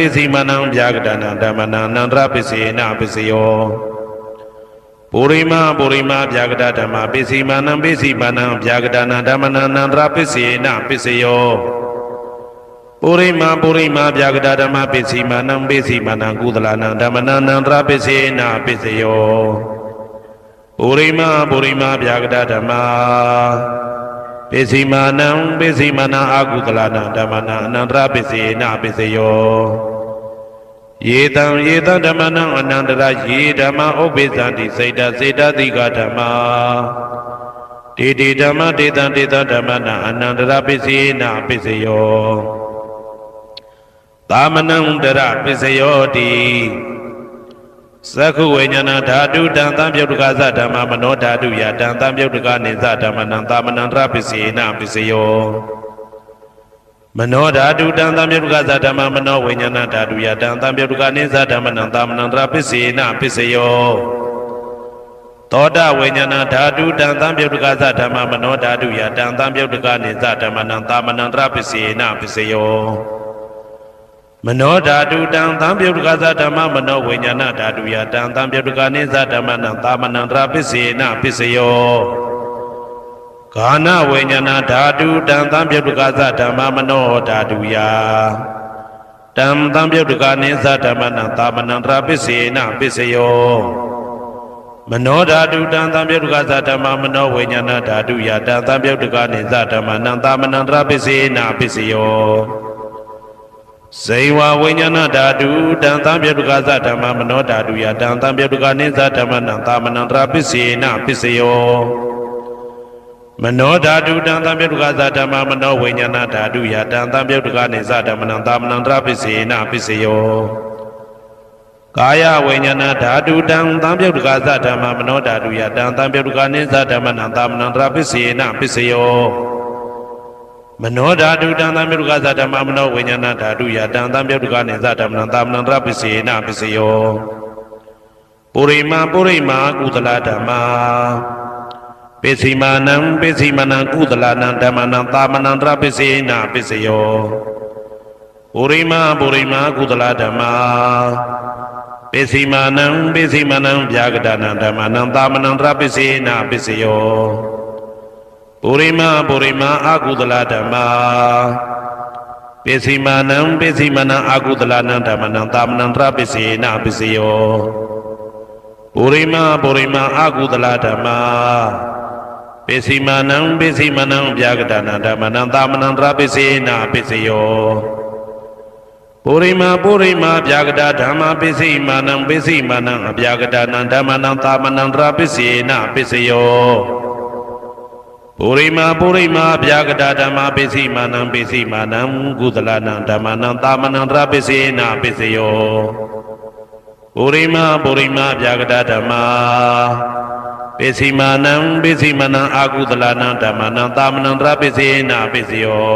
Vyagadana Dhammana Anandra Pisina Pisayo ပုရိမဗျာဂတဓမ္မပစ္စည်းမာနံဗျာဂတနာဓမ္မနာနန္တရာပစ္စေနပစ္စယောပုရိမဗျာဂတဓမ္မပစ္စည်းမာနံကုသလနာဓမ္မနာနန္တရာပစ္စေနပစ္စယောပုရိမဗျာဂတဓမ္မပစ္စည်းမာနံအကုသလနာဓမ္မနာအနန္တရာပစ္စေနပစ္စယောယေတံဓမ္မနံအနန္တရာယေဓမ္မဥပ္ပိသန္တိစေတသိကဓမ္မာတေဓမ္မတေတံဓမ္မနံအနန္တရာပစ္စေနပစ္စယောသာမနံတရပစ္စယောတိသက္ခုဝိညာဏဓာတုတံသံပြုတ်တကသဓမ္မမနောဓာတုယတံသံပြုတ်တကနိသဓမ္မနံသာမနံတရပစ္စေနပစ္စယောမနောဓာတုတံသံပြုတ်တကသဓမ္မမနောဝိညာဏဓာတုယတံသံပြုတ်တကနိသဓမ္မနံသာမနံတရပစ္စေနပစ္စယောသောတဝိညာဏဓာတုတံသံပြုတ်တကသဓမ္မမနောဓာတုယတံသံပြုတ်တကနိသဓမ္မနံသာမနံတရပစ္စေနပစ္စယောမနောဓာတုတံသံပြုတ်တကသဓမ္မမနောဝိညာဏဓာတုယတံသံပြုတ်တကနိသဓမ္မနံသာမနံတရပစ္စေနပစ္စယောဂာနဝိညာဏဓာတုတံသံပြုတ်တကသဓမ္မမနောဓာတုယတံသံပြုတ်တကနိသဓမ္မနံသာမနံတရပစ္စေနပစ္စယောမနောဓာတုတံသံပြုတ်တကသဓမ္မမနောဝိညာဏဓာတုယတံသံပြုတ်တကနိသဓမ္မနံသာမနံတရပစ္စေနပစ္စယောဇေဝဝိညာဏဓာတုတံသံပြုတ်တကသဓမ္မမနောဓာတုယတံသံပြုတ်တကနိသဓမ္မနံသာမနံတရပစ္စေနပစ္စယောမနောဓာတုတံသံပြုတ်တကသဓမ္မမနောဝိညာဏဓာတုယတံသံပြုတ်တကနိသဓမ္မနံသာမနံတရပစ္စေနပစ္စယောကာယဝိညာဏဓာတုတံသံပြုတ်တကသဓမ္မမနောဓာတုယတံသံပြုတ်တကနိသဓမ္မနံသာမနံတရပစ္စေနပစ္စယောမနောဓာတုတံသံပြုတ်တကသဓမ္မမနောဝိညာဏဓာတုယတံသံပြုတ်တကနိသဓမ္မနံသာမနံတရပစ္စေနပစ္စယောပုရိမကုသလဓမ္မာပစ္စည်းမာနံကုသလနံဓမ္မနံသာမနံတရပစ္စေနပစ္စယောပုရိမကုသလဓမ္မာပစ္စည်းမာနံဗျာဂဒနာဓမ္မနံသာမနံတရပစ္စေနပစ္စယောပုရိမအကုသလဓမ္မာပစ္စည်းမာနံအကုသလနံဓမ္မနံသာမနံတရပစ္စေနပစ္စယောပုရိမအကုသလဓမ္မာပစ္စည်းမာနံဗျာဂဒနာဓမ္မနံသာမနံတရပစ္စေနပစ္စယောပုရိမဗျာဂဒဓမ္မပစ္စည်းမာနံအဗျာဂဒနာဓမ္မနံသာမနံတရပစ္စေနပစ္စယောပုရိမဗျာဂဒဓမ္မပစ္စည်းမာနံကုသလနံဓမ္မနံသာမနံတရပစ္စေနပစ္စယောပုရိမဗျာဂဒဓမ္မပစ္စည်းမာနံအကုသလနံဓမ္မနံသာမနံတရပစ္စေနပစ္စယော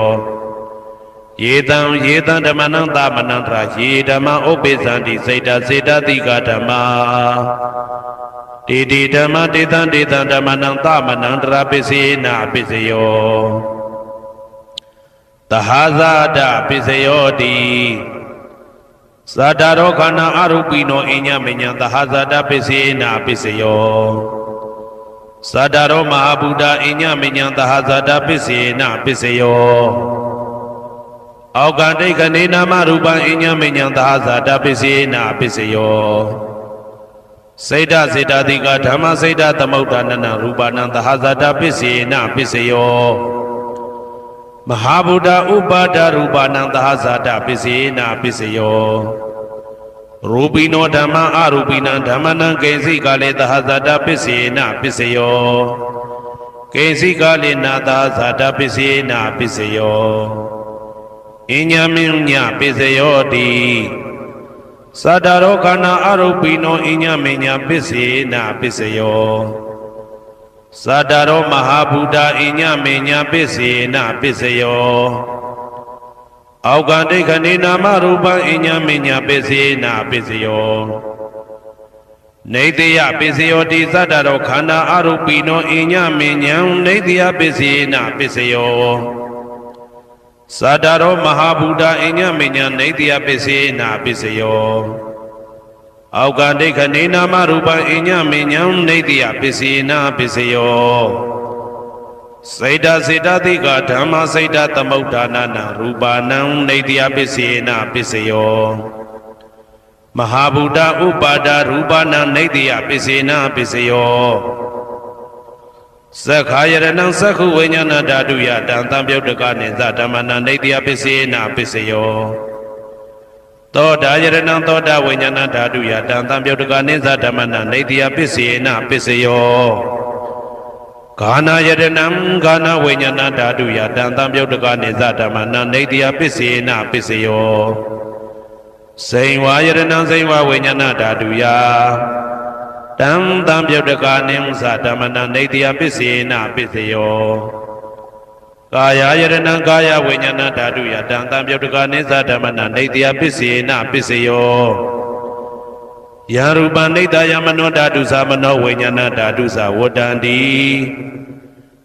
ယေတံဓမ္မနံသာမနံတရယေဓမ္မဥပ္ပိသန္တိစေတသိကဓမ္မာတေဓမ္မတေတံဓမ္မနံသာမနံတရပစ္စေနပစ္စယောသဟာဇာတပစ္စယောတိသတ္တရောခန္ဓာအရူပိနောအညမညံသဟာဇာတပစ္စေနပစ္စယောသတ္တရောမဟာဗုဒ္ဓအညမညံသဟာဇာတပစ္စေနပစ္စယောအောက်ကတိခဏေနာမရူပံအညမညံသဟာဇာတပစ္စေနပစ္စယောစေတသိကဓမ္မစေတသမုဋ္ဌာနနရူပနံသဟာဇာတပစ္စေနပစ္စယောမဟာဗုဒ္ဓဥပါဒရူပနံသဟာဇာတပစ္စေနပစ္စယောရူပိနောဓမ္မအရူပိနံဓမ္မနံကိဉ္စိကာလေသဟာဇာတပစ္စေနပစ္စယောကိဉ္စိကာလေနာသဟာဇာတပစ္စေနပစ္စယောအညမညပစ္စယောတိသတ္တရောခန္ဓာအရူပိနောအညမညပစ္စေနပစ္စယောသတ္တရောမဟာဗုဒ္ဓအညမညပစ္စေနပစ္စယောအောက်ကတိခဏေနာမရူပံအညမညပစ္စေနပစ္စယောနေတယပစ္စယောတိသတ္တရောခန္ဓာအရူပိနောအညမညံနေတယပစ္စေနပစ္စယောသတ္တရောမဟာဗုဒ္ဓအညမညံနေတယပစ္စေနပစ္စယော အောက်ကဒိဋ္ဌနေနာမရူပံအညမေညံနေတိယပစ္စယေနပစ္စယောစေတစေတသိကဓမ္မစေတသမုဋ္ဌာနာနရူပနံနေတိယပစ္စယေနပစ္စယောမဟာဗုဒ္ဓဥပါဒရူပနံနေတိယပစ္စယေနပစ္စယောသက္ခာယရဏံသက္ခုဝိညာဏဓာတုယတံတံပြုတ်တကနိသဓမ္မနံနေတိယပစ္စယေနပစ္စယောသောတာယရဏံသောတာဝိညာဏဓာတုယတံတံပြုတ်တကနိသဓမ္မနံနေတိယပစ္စယေနပစ္စယောဂာနာယရဏံဂာနာဝိညာဏဓာတုယတံတံပြုတ်တကနိသဓမ္မနံနေတိယပစ္စယေနပစ္စယောစိန်ဝါယရဏံစိန်ဝါဝိညာဏဓာတုယတံတံပြုတ်တကနိသဓမ္မနံနေတိယပစ္စယေနပစ္စယောကာယယရဏံကာယဝိညာဏဓာတုယတံတံပြုတ်တကနိသဓမ္မနံနေတိယပစ္စယေနပစ္စယောယရူပနိတယမနောဓာတုသမနောဝိညာဏဓာတုသဝတ္တန္တိ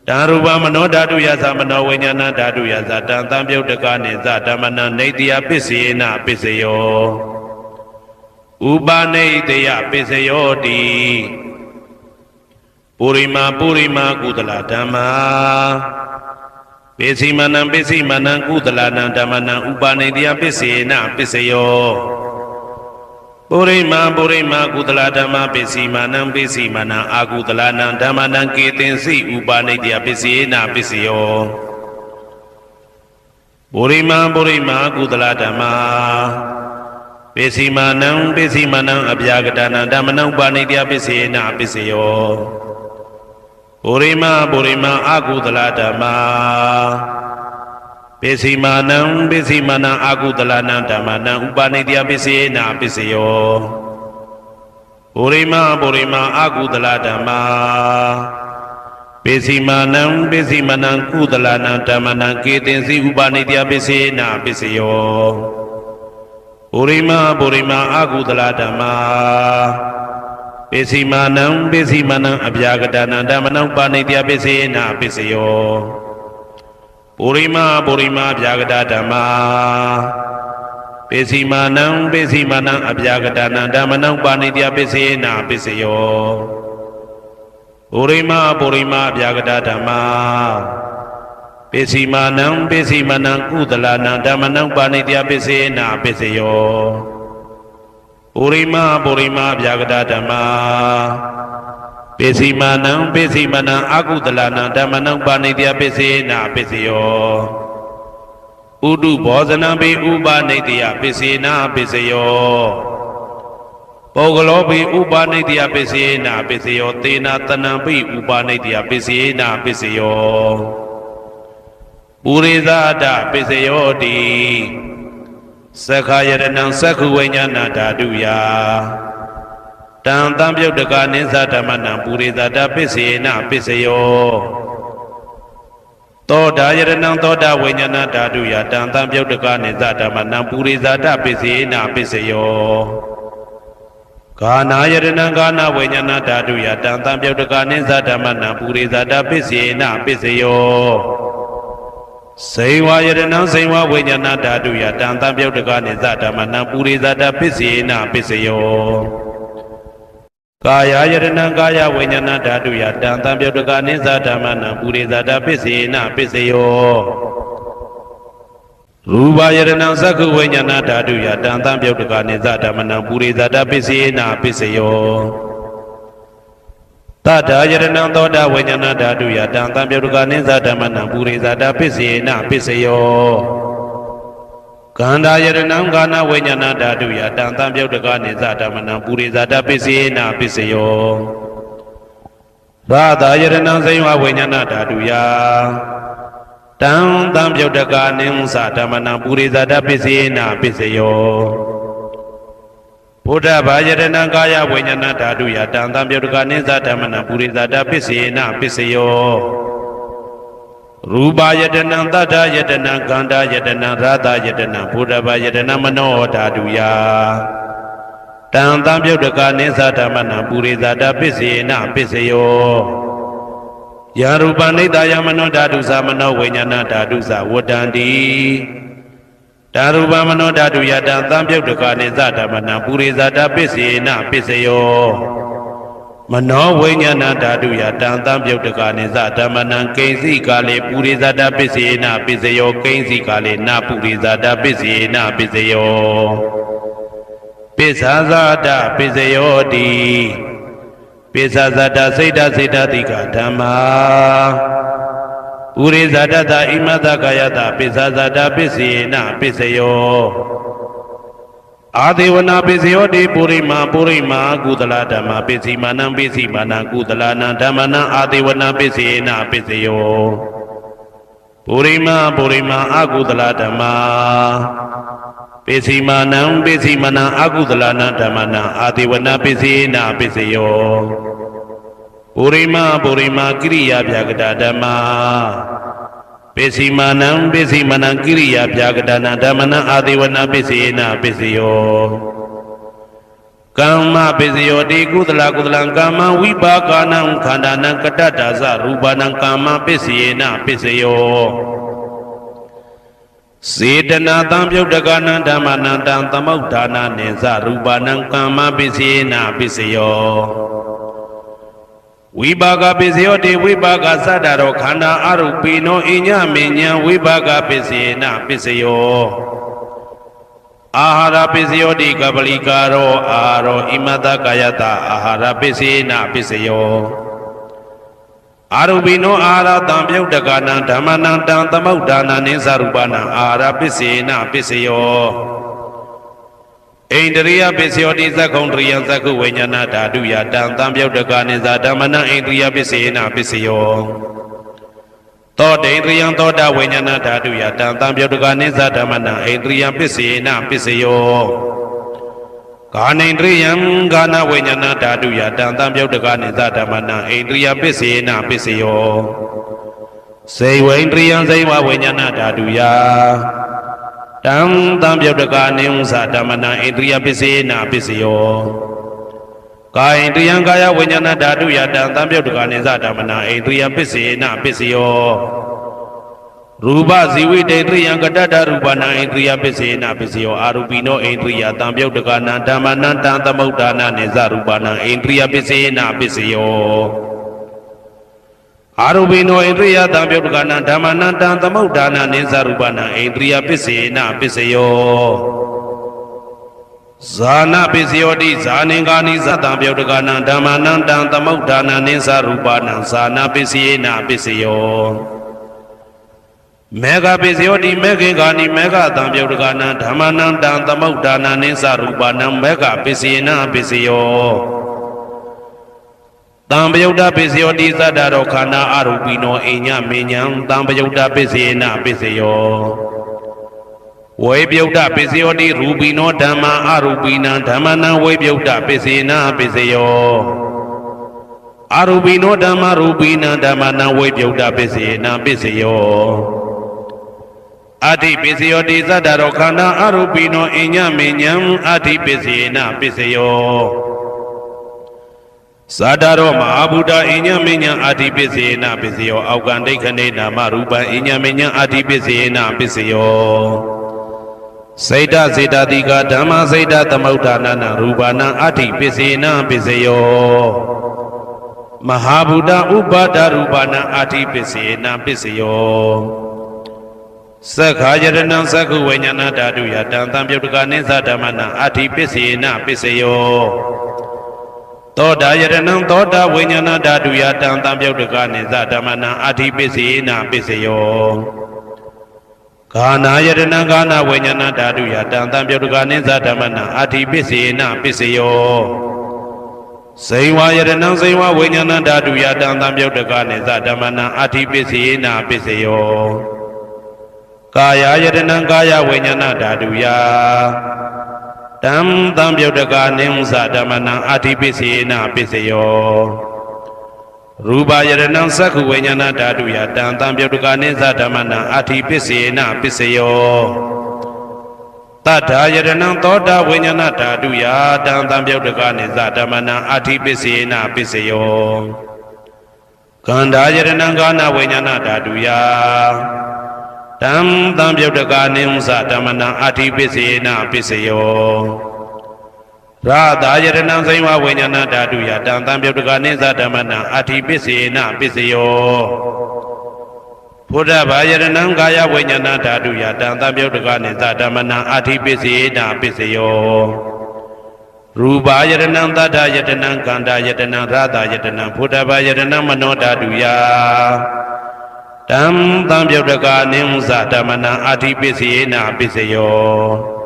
တံရူပမနောဓာတုယသမနောဝိညာဏဓာတုယသတံတံပြုတ်တကနိသဓမ္မနံနေတိယပစ္စယေနပစ္စယောဥပနိတယပစ္စယောတိပုရိမာကုသလဓမ္မာပိစိမနံကုသလနံဓမ္မနံဥပနိတယပစ္စယေနပစ္စယောပုရိမာကုသလဓမ္မပိစိမနံအာကုသလနံဓမ္မနံကေတင်စိဥပနိတယပစ္စယေနပစ္စယောပုရိမာကုသလဓမ္မာပိစိမနံအပြာကတနံဓမ္မနံဥပနိတယပစ္စယေနပစ္စယောပုရိမာအာကုသလဓမ္မာပိစိမနံအာကုသလနံဓမ္မနံဥပနိတယပစ္စယေနပစ္စယောပုရိမာအာကုသလဓမ္မာပိစိမနံကုသလနံဓမ္မနံကေတင်စီဥပနိတယပစ္စယေနပစ္စယောပုရိမာအာကုသလဓမ္မာပိစိမနံအပြာကတနံဓမ္မနံဥပနိတယပစ္စယေနပစ္စယောပုရိမာအပြာကတဓမ္မာပိစိမနံအပြာကတနံဓမ္မနံဥပနိတယပစ္စယေနပစ္စယောပုရိမာအပြာကတဓမ္မာပိစိမနံကုသလနံဓမ္မနံဥပနိတယပစ္စယေနပစ္စယောပုရိမာအပြာကတဓမ္မာပိစိမနံအာကုသလနံဓမ္မနံဥပနိတယပစ္စယေနပစ္စယောဥဒုဘောဇနံပိဥပနိတယပစ္စယေနပစ္စယောပုဂ္ဂလောပိဥပနိတယပစ္စယေနပစ္စယောသေနတနံပိဥပနိတယပစ္စယေနပစ္စယောပုရိသဒပစ္စယောတိသက္ခာယရဏံသက္ခုဝိညာဏဓာတုယတံတံပြုတ်တကနိသဓမ္မနံပုရိသဒပစ္စယေနပစ္စယောသောတာယရဏံသောတာဝိညာဏဓာတုယတံတံပြုတ်တကနိသဓမ္မနံပုရိသဒပစ္စယေနပစ္စယောဂာနာယရဏံဂာနာဝိညာဏဓာတုယတံတံပြုတ်တကနိသဓမ္မနံပုရိသဒပစ္စယေနပစ္စယောစိန်ဝါယရဏံစိန်ဝါဝိညာဏဓာတုယတံတံပြုတ်တကနိသဓမ္မနံပုရိသဒပစ္စယေနပစ္စယောကာယယရဏံကာယဝိညာဏဓာတုယတံတံပြုတ်တကနိသဓမ္မနံပုရိသဒပစ္စယေနပစ္စယောရူပယရဏံသက္ခုဝိညာဏဓာတုယတံတံပြုတ်တကနိသဓမ္မနံပုရိသဒပစ္စယေနပစ္စယောတတယရဏံသောတာဝိညာဏဓာတုယတံတံပြုတ်တကနိသဓမ္မနံပုရိသဒပစ္စယေနပစ္စယောကန္တာယရဏံကာနဝိညာဏဓာတုယတံတံပြုတ်တကနိသဓမ္မနံပုရိသဒပစ္စယေနပစ္စယောရာသယရဏံစိဝဝိညာဏဓာတုယတံတံပြုတ်တကနိသဓမ္မနံပုရိသဒပစ္စယေနပစ္စယောဘုဒ္ဓဘာယရဏံကာယဝိညာဏဓာတုယတံတံပြုတ်တကနိသဓမ္မနံပုရိသဒပစ္စယေနပစ္စယောရူပယတနံတတ္ထယတနံကန္တာယတနံရာသယတနံဘုဒ္ဓဘာယတနံမနောဓာတုယတံတံပြုတ်တကနိသဓမ္မနံပုရိသဒပစ္စယေနပစ္စယောယရူပနိတယမနောဓာတုသမနောဝိညာဏဓာတုသဝတ္တန္တိ တာရူပမနောဓာတုယတံသံပြုတ်တကနိသဓမ္မနံပုရိဇာတပစ္စေနပစ္စယောမနောဝိညာဏဓာတုယတံသံပြုတ်တကနိသဓမ္မနံကိဉ္စီကာလေပုရိဇာတပစ္စေနပစ္စယောကိဉ္စီကာလေနပုရိဇာတပစ္စေနပစ္စယောပိစ္ဆာဇာတပစ္စယောတိပိစ္ဆာဇာတစိတ်တစေတတိကဓမ္မာပုရိဇာတသဣမတကာယတပိစ္ဆာဇာတပစ္စေနပစ္စယောအာဒေဝနာပစ္စယောတိပုရိမာကုသလဓမ္မပစ္စည်းမာနံကုသလနံဓမ္မနံအာဒေဝနာပစ္စေနပစ္စယောပုရိမာအကုသလဓမ္မပစ္စည်းမာနံအကုသလနံဓမ္မနံအာဒေဝနာပစ္စေနပစ္စယောပုရိမာကိရိယာဗျာကတဓမ္မာပစ္စည်းမာနံကိရိယာဗျာကတနာဓမ္မနံအာဒေဝနာပစ္စေနပစ္စယောကမ္မပစ္စယောတိကုသလကမ္မဝိပါကနံခန္ဓာနံကတ္တဒါဇရူပနံကမ္မပစ္စေနပစ္စယောစေတနာတံပြုတ်တကနံဓမ္မနံတံသမုဋ္ဌာနာနိဇရူပနံကမ္မပစ္စေနပစ္စယောဝိပါကပစ္စယောတိဝိပါကသတ္တရောခန္ဓာအရုပိနောအညမေညံဝိပါကပစ္စေနပစ္စယောအာဟာရပစ္စယောတိကပလိကာရောအာရောဣမတကာယတအာဟာရပစ္စေနပစ္စယောအာရုပိနောအာဟာရတံပြုတ်တကနံဓမ္မနံတံသမုဋ္ဌာနာနိသရူပနံအာဟာရပစ္စေနပစ္စယောဣန္ဒရိယပစ္စယောတိသက္ကုံတရိယသက္ကုဝိညာဏဓာတုယတံသံပြုတ်တကနိသဓမ္မနံဣန္ဒရိယပစ္စေနပစ္စယောသောတေန္ဒရိယသောတာဝိညာဏဓာတုယတံသံပြုတ်တကနိသဓမ္မနံဣန္ဒရိယပစ္စေနပစ္စယောကာနိန္ဒရိယံကာနဝိညာဏဓာတုယတံသံပြုတ်တကနိသဓမ္မနံဣန္ဒရိယပစ္စေနပစ္စယောစေဝိန္ဒရိယံစေဝဝိညာဏဓာတုယတံသံပြုတ်တကနိဥ္စဓမ္မနံဣန္ဒရိယပစ္စေနပစ္စယောကာယန္တယံကာယဝိညာဏဓာတုယတံသံပြုတ်တကနိသဓမ္မနံဣန္ဒရိယပစ္စေနပစ္စယောရူပဇီဝိတေတရိယံကတ္တရူပနံဣန္ဒရိယပစ္စေနပစ္စယောအာရူပိနောဣန္ဒရိယသံပြုတ်တကနံဓမ္မနံတံသမုဋ္ဌာနာနိသရူပနံဣန္ဒရိယပစ္စေနပစ္စယောအာရုပိနောဣန္ဒရိယသံပြုတ်တကနံဓမ္မနံတံသမုဋ္ဌာနာနိသရူပနံဣန္ဒရိယပစ္စေနပစ္စယောဇာနပစ္စယောတိဇာနင်္ဂာနိသတံပြုတ်တကနံဓမ္မနံတံသမုဋ္ဌာနာနိသရူပနံဇာနပစ္စေနပစ္စယောမေဃပစ္စယောတိမေခင်္ဂာနိမေဃသံပြုတ်တကနံဓမ္မနံတံသမုဋ္ဌာနာနိသရူပနံမေဃပစ္စေနပစ္စယောတံပယုတ်တပစ္စယောတိသတ္တရောခန္ဓာအရူပိနောအိညမေညံတံပယုတ်တပစ္စေနပစ္စယောဝေပယုတ်တပစ္စယောတိရူပိနောဓမ္မာအရူပိနံဓမ္မနံဝေပယုတ်တပစ္စေနပစ္စယောအရူပိနောဓမ္မာရူပိနံဓမ္မနံဝေပယုတ်တပစ္စေနပစ္စယောအဋ္ဌိပစ္စယောတိသတ္တရောခန္ဓာအရူပိနောအိညမေညံအဋ္ဌိပစ္စေနပစ္စယောသာတရောမဟာဗုဒ္ဓအိညမေညံအာတိပစ္စေနပစ္စယောအောက်ကံဒိဋ္ဌနေနာမရူပံအိညမေညံအာတိပစ္စေနပစ္စယောစေတစေတတိကဓမ္မစေတသမုဋ္ဌာနာရူပနာအာတိပစ္စေနပစ္စယောမဟာဗုဒ္ဓဥပါဒရူပနာအာတိပစ္စေနပစ္စယောသက္ခာယရဏံသက္ခုဝိညာဏဓာတုယတံသံပြုတ်တကနိသဓမ္မနံအာတိပစ္စေနပစ္စယောသောတာယရဏံသောတာဝိညာဏဓာတုယတံသံပြုတ်တကနိသဓမ္မနံအာတိပစ္စေနပစ္စယောဂာနာယရဏံဂာနာဝိညာဏဓာတုယတံသံပြုတ်တကနိသဓမ္မနံအာတိပစ္စေနပစ္စယောဇိဝယရဏံဇိဝဝိညာဏဓာတုယတံသံပြုတ်တကနိသဓမ္မနံအာတိပစ္စေနပစ္စယောကာယယရဏံကာယဝိညာဏဓာတုယတံသံပြုတ်တကနိဥ္စဓမ္မနံအာတိပစ္စေနပစ္စယောရူပယရဏံသက္ခုဝိညာဏဓာတုယတံသံပြုတ်တကနိသဓမ္မနံအာတိပစ္စေနပစ္စယောတတ္ထာယရဏံသောတာဝိညာဏဓာတုယတံသံပြုတ်တကနိသဓမ္မနံအာတိပစ္စေနပစ္စယောကန္ဓာယရဏံကာနဝိညာဏဓာတုယ တံသံပြုတ်တကာနိဥ္စဓမ္မနံအာတိပစ္စေနပစ္စယောရာသာယတနံစိဝဝိညာဏဓာတုယတံသံပြုတ်တကာနိသဓမ္မနံအာတိပစ္စေနပစ္စယောဘုဒ္ဓဘာယတနံကာယဝိညာဏဓာတုယတံသံပြုတ်တကာနိသဓမ္မနံအာတိပစ္စေနပစ္စယောရူပါယတနံသတ္တယတနံကန္တာယတနံရာသာယတနံဘုဒ္ဓဘာယတနံမနောဓာတုယတံသံပြုတ်တကာနိဥ္စဓမ္မနံအာတိပစ္စေနပစ္စယော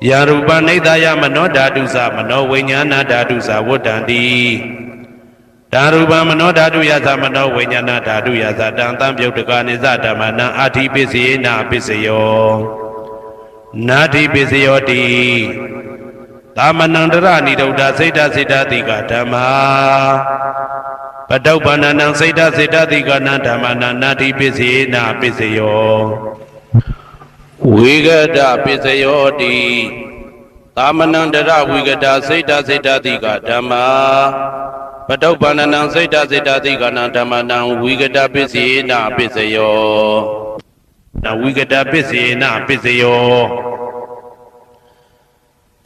ယရူပနိဒာယမနောဓာတုသမနောဝိညာဏဓာတုသဝတ္တံတိဓာရူပမနောဓာတုယသမနောဝိညာဏဓာတုယသတံသံပြုတ်တကာနိသဓမ္မနံအာတိပစ္စေနပစ္စယောနာတိပစ္စယောတိသမနန္တရဏိဒုဒ္ဓစိတ်တစိတ်တတိကဓမ္မာပတုပ္ပန္နံစိတ်တစိတ်တတိကနံဓမ္မနံနာတိပစ္စေနပစ္စယောဝိဂဒပစ္စယောတိသမနန္တရဝိဂဒစိတ်တစိတ်တတိကဓမ္မာပတုပ္ပန္နံစိတ်တစိတ်တတိကနံဓမ္မနံဝိဂဒပစ္စေနပစ္စယောနဝိဂဒပစ္စေနပစ္စယော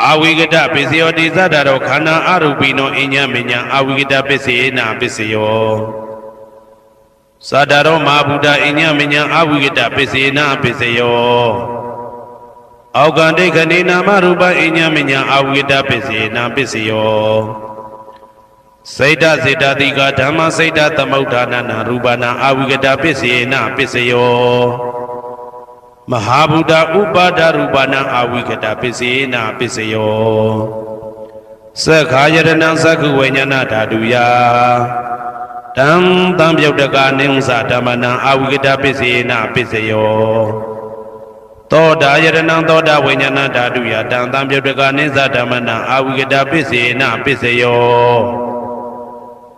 အာဝိကတပစ္စယောတိသတ္တရောခန္ဓာအရူပိနောအညမညအာဝိကတပစ္စေနပစ္စယောသတ္တရောမဟာဗုဒ္ဓအညမညအာဝိကတပစ္စေနပစ္စယောအောက်ကံဒိဋ္ဌနေနာမရူပအညမညအာဝိကတပစ္စေနပစ္စယောစိတ်တစေတတိကဓမ္မစိတ်တသမုဋ္ဌာနနာရူပနာအာဝိကတပစ္စေနပစ္စယောမဟာဗုဒ္ဓဥပါဒရူပနံအာဝိကတပစ္စေနပစ္စယောသက္ခာယတနံသက္ခုဝိညာဏဓာတုယတံသံပြုတ်တကာနိဥ္စဓမ္မနံအာဝိကတပစ္စေနပစ္စယောသောတာယတနံသောတာဝိညာဏဓာတုယတံသံပြုတ်တကာနိသဓမ္မနံအာဝိကတပစ္စေနပစ္စယော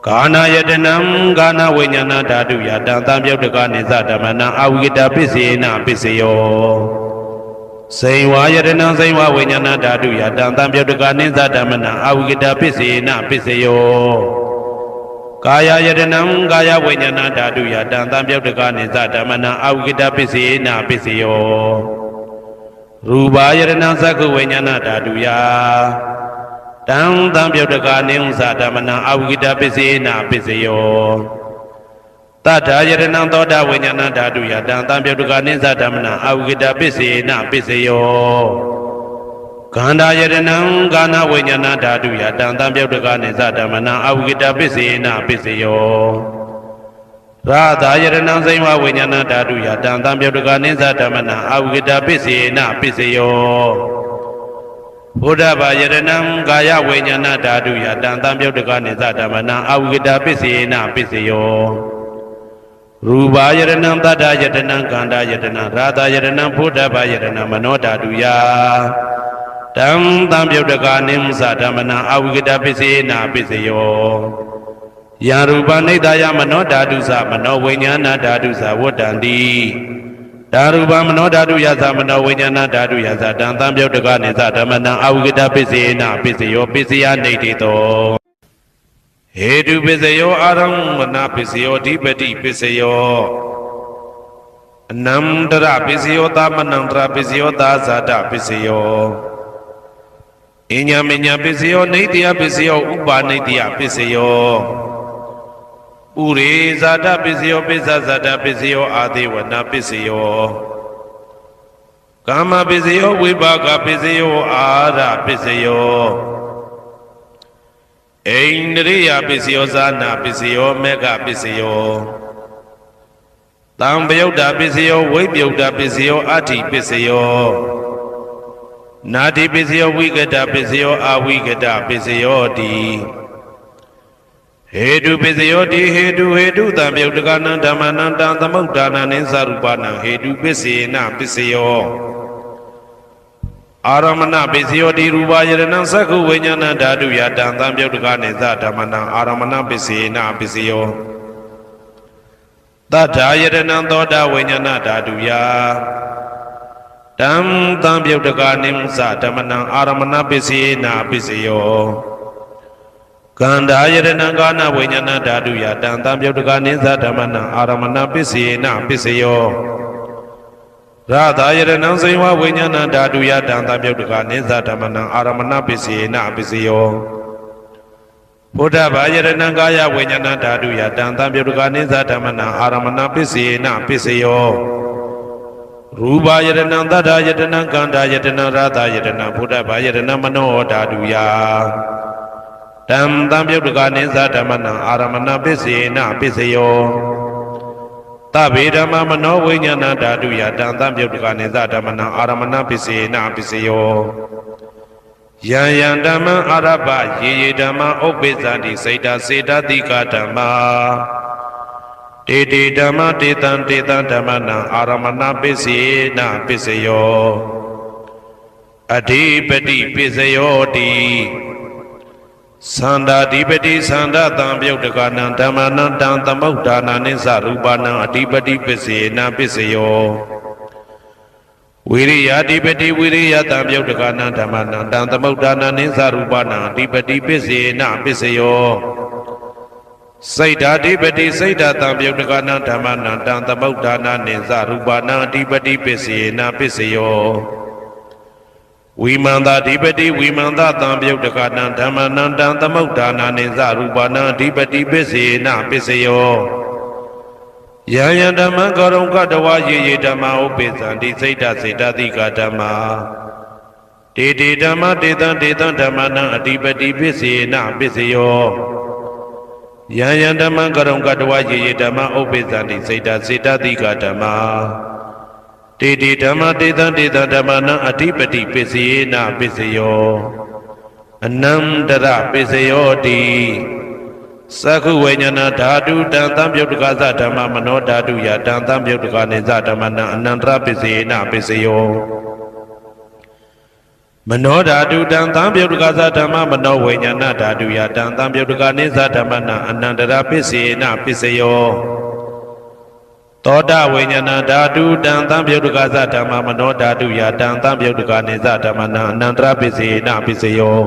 ကာနာယတနံကာနာဝိညာဏဓာတုယတံသံပြုတ်တကာနိသဓမ္မနံအာဝိကတပစ္စေနပစ္စယောစိဝါယတနံစိဝဝိညာဏဓာတုယတံသံပြုတ်တကာနိသဓမ္မနံအာဝိကတပစ္စေနပစ္စယောကာယယတနံကာယဝိညာဏဓာတုယတံသံပြုတ်တကာနိသဓမ္မနံအာဝိကတပစ္စေနပစ္စယောရူပါယတနံသက္ခဝိညာဏဓာတုယတံသံပြုတ်တကာနိဥ္စဓမ္မနံအာဝိကတပစ္စေနပစ္စယောတတ္ထာယတနံသောတာဝိညာဏဓာတုယတံသံပြုတ်တကာနိသဓမ္မနံအာဝိကတပစ္စေနပစ္စယောခန္ဓာယတနံကာနဝိညာဏဓာတုယတံသံပြုတ်တကာနိသဓမ္မနံအာဝိကတပစ္စေနပစ္စယောရာသာယတနံစိဝဝိညာဏဓာတုယတံသံပြုတ်တကာနိသဓမ္မနံအာဝိကတပစ္စေနပစ္စယောဘုဒ္ဓဘာယတနံကာယဝိညာဏဓာတုယတံသံပြုတ်တကာနိသဓမ္မနံအာဝိကတပစ္စေနပစ္စယောရူပါယတနံသတ္တယတနံကန္တာယတနံရာသာယတနံဘုဒ္ဓဘာယတနံမနောဓာတုယတံသံပြုတ်တကာနိဥ္စဓမ္မနံအာဝိကတပစ္စေနပစ္စယောယရူပနိဒာယမနောဓာတုသမနောဝိညာဏဓာတုသဝတ္တံတိဓာရူပမနောဓာတုယသမနောဝိညာဏဓာတုယသတံသံပြုတ်တကာနိသဓမ္မနံအာဝိကတပစ္စေနပစ္စယောပစ္စယနေတိတောဟေတုပစ္စယောအာရမဏပစ္စယောဓိပတိပစ္စယောအနန္တရပစ္စယောသမနန္တရပစ္စယောသာဇာတပစ္စယောအညမညပစ္စယောနေတိယပစ္စယောဥပါနေတိယပစ္စယောဥရေဇာတပစ္စယောပိစ္ဆဇာတပစ္စယောအာသေဝနာပစ္စယောကာမပစ္စယောဝိပါကပစ္စယောအာရပစ္စယောဣန္ဒြိယပစ္စယောဇာနာပစ္စယောမေဃပစ္စယောတံပယုတ်တာပစ္စယောဝိပယုတ်တာပစ္စယောအဋ္ဌိပစ္စယောနာတိပစ္စယောဝိကတပစ္စယောအာဝိကတပစ္စယောတိဟေတုပစ္စယောတိဟေတုတံပယုတ်တကနံဓမ္မနံတံသမုဋ္ဌာနံနိသရူပနံဟေတုပစ္စေနပစ္စယောအာရမဏပစ္စယောတိရူပယတနံသက္ခုဝိညာဏဓာတုယတံသံပယုတ်တကနိသဓမ္မနံအာရမဏပစ္စေနပစ္စယောတတ္ထာယတနံသောတာဝိညာဏဓာတုယတံသံပယုတ်တကနိသဓမ္မနံအာရမဏပစ္စေနပစ္စယောကန္တာယတနံကာနဝိညာဏဓာတုယတံသံပယုတ်တကနိသဓမ္မနံအာရမဏပစ္စေနပစ္စယော ရာသာယရဏံစိဝဝိညာဏဓာတုယတံသပြုတ်တကနိသဓမ္မနံအာရမဏပစ္စယေနပစ္စယောဘုဒ္ဓဘာယရဏံကာယဝိညာဏဓာတုယတံသပြုတ်တကနိသဓမ္မနံအာရမဏပစ္စယေနပစ္စယောရူပယရဏံသတ္တယတနံကန္တာယတနံရာသာယတနံဘုဒ္ဓဘာယရဏံမနောဓာတုယတံသပြုတ်တကနိသဓမ္မနံအာရမဏပစ္စယေနပစ္စယောသဗ္ဗေဓမ္မမနောဝိညာဏဓာတုယတံသံပြုတ်တကနိသဓမ္မနံအာရမဏပစ္စယေနပစ္စယောယံယံဓမ္မံအာရပယေယေဓမ္မဥပ္ပိသန္တိစိတ်တစေတတိကဓမ္မာတေတေဓမ္မတေတံတေတံဓမ္မနံအာရမဏပစ္စယေနပစ္စယောအဓိပတိပစ္စယောတိသန္တာဓိပတိသန္တာတံပြုတ်တကနံဓမ္မနံတံသမုဋ္ဌာနာနိသရူပနံအဓိပတိပစ္စယေနပစ္စယောဝိရိယဓိပတိဝိရိယတံပြုတ်တကနံဓမ္မနံတံသမုဋ္ဌာနာနိသရူပနံအဓိပတိပစ္စယေနပစ္စယောစိတ်ဓာဓိပတိစိတ်ဓာတံပြုတ်တကနံဓမ္မနံတံသမုဋ္ဌာနာနိသရူပနံအဓိပတိပစ္စယေနပစ္စယောဝိမန္တာဓိပတိဝိမန္တာတံပြုတ်တကနံဓမ္မနံတံသမုဋ္ဌာနာနိသရူပနံအဓိပတိပစ္စယေနပစ္စယောယံယံဓမ္မံကောရုံကတဝါယေယေဓမ္မဥပ္ပိသန္တိစိတ်တစေတတိကဓမ္မာတေတေဓမ္မတေတံတေတံဓမ္မနံအဓိပတိပစ္စယေနပစ္စယောယံယံဓမ္မံကောရုံကတဝါယေယေဓမ္မဥပ္ပိသန္တိစိတ်တစေတတိကဓမ္မာတေတေဓမ္မတေတံတေတံဓမ္မနံအဓိပတိပစ္စယေနပစ္စယောအနန္တရပစ္စယောတိသက္ခုဝိညာဏဓာတုတံသံပြုတ်တကသဓမ္မမနောဓာတုယတံသံပြုတ်တကနိသဓမ္မနံအနန္တရပစ္စယေနပစ္စယောမနောဓာတုတံသံပြုတ်တကသဓမ္မမနောဝိညာဏဓာတုယတံသံပြုတ်တကနိသဓမ္မနံအနန္တရပစ္စယေနပစ္စယောသောတဝိညာဏဓာတုတံသံပြုတ်တကသဓမ္မမနောဓာတုယတံသံပြုတ်တကနိသဓမ္မနံအနန္တရပစ္စယေနပစ္စယော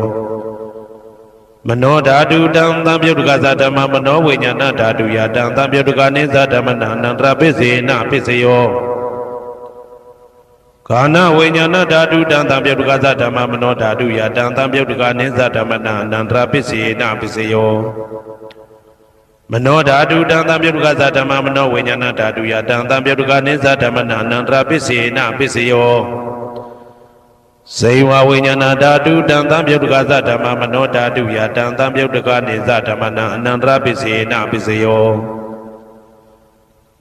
မနောဓာတုတံသံပြုတ်တကသဓမ္မမနောဝိညာဏဓာတုယတံသံပြုတ်တကနိသဓမ္မနံအနန္တရပစ္စယေနပစ္စယောကာနဝိညာဏဓာတုတံသံပြုတ်တကသဓမ္မမနောဓာတုယတံသံပြုတ်တကနိသဓမ္မနံအနန္တရပစ္စယေနပစ္စယောမနောဓာတုတံသံပြုတ်တကသဓမ္မမနောဝိညာဏဓာတုယတံသံပြုတ်တကနိသဓမ္မနံအနန္တရပစ္စယေနပစ္စယောစေဝဝိညာဏဓာတုတံသံပြုတ်တကသဓမ္မမနောဓာတုယတံသံပြုတ်တကနိသဓမ္မနံအနန္တရပစ္စယေနပစ္စယော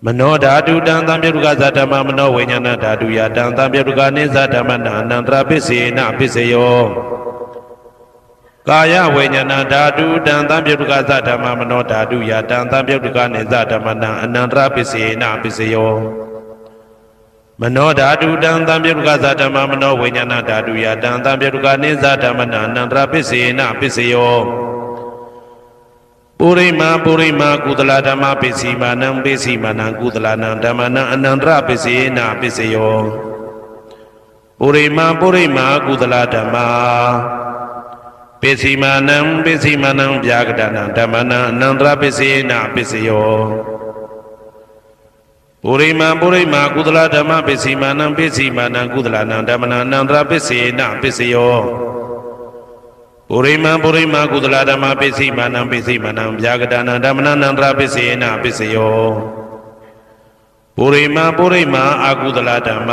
မနောဓာတုတံသံပြုတ်တကသဓမ္မမနောဝိညာဏဓာတုယတံသံပြုတ်တကနိသဓမ္မနံအနန္တရပစ္စယေနပစ္စယောကာယဝိညာဏဓာတုတံသံပြုတ်တကသဓမ္မမနောဓာတုယတံသံပြုတ်တကနိသဓမ္မနံအနန္တရပစ္စယေနပစ္စယောမနောဓာတုတံသံပြုတ်တကသဓမ္မမနောဝိညာဏဓာတုယတံသံပြုတ်တကနိသဓမ္မနံအနန္တရပစ္စယေနပစ္စယောပုရိမာကုသလဓမ္မပစ္စည်းမာနံပစ္စည်းမာနံကုသလနံဓမ္မနံအနန္တရပစ္စယေနပစ္စယောပုရိမာကုသလဓမ္မပစ္စည်းမာနံပစ္စည်းမာနံဗျာကတနံဓမ္မနံအနန္တရပစ္စယေနပစ္စယောပုရိမာကုသလဓမ္မပစ္စည်းမာနံပစ္စည်းမာနံကုသလနံဓမ္မနံအနန္တရပစ္စယေနပစ္စယောပုရိမာကုသလဓမ္မပစ္စည်းမာနံပစ္စည်းမာနံဗျာကတနံဓမ္မနံအနန္တရပစ္စယေနပစ္စယောပုရိမာအကုသလဓမ္မ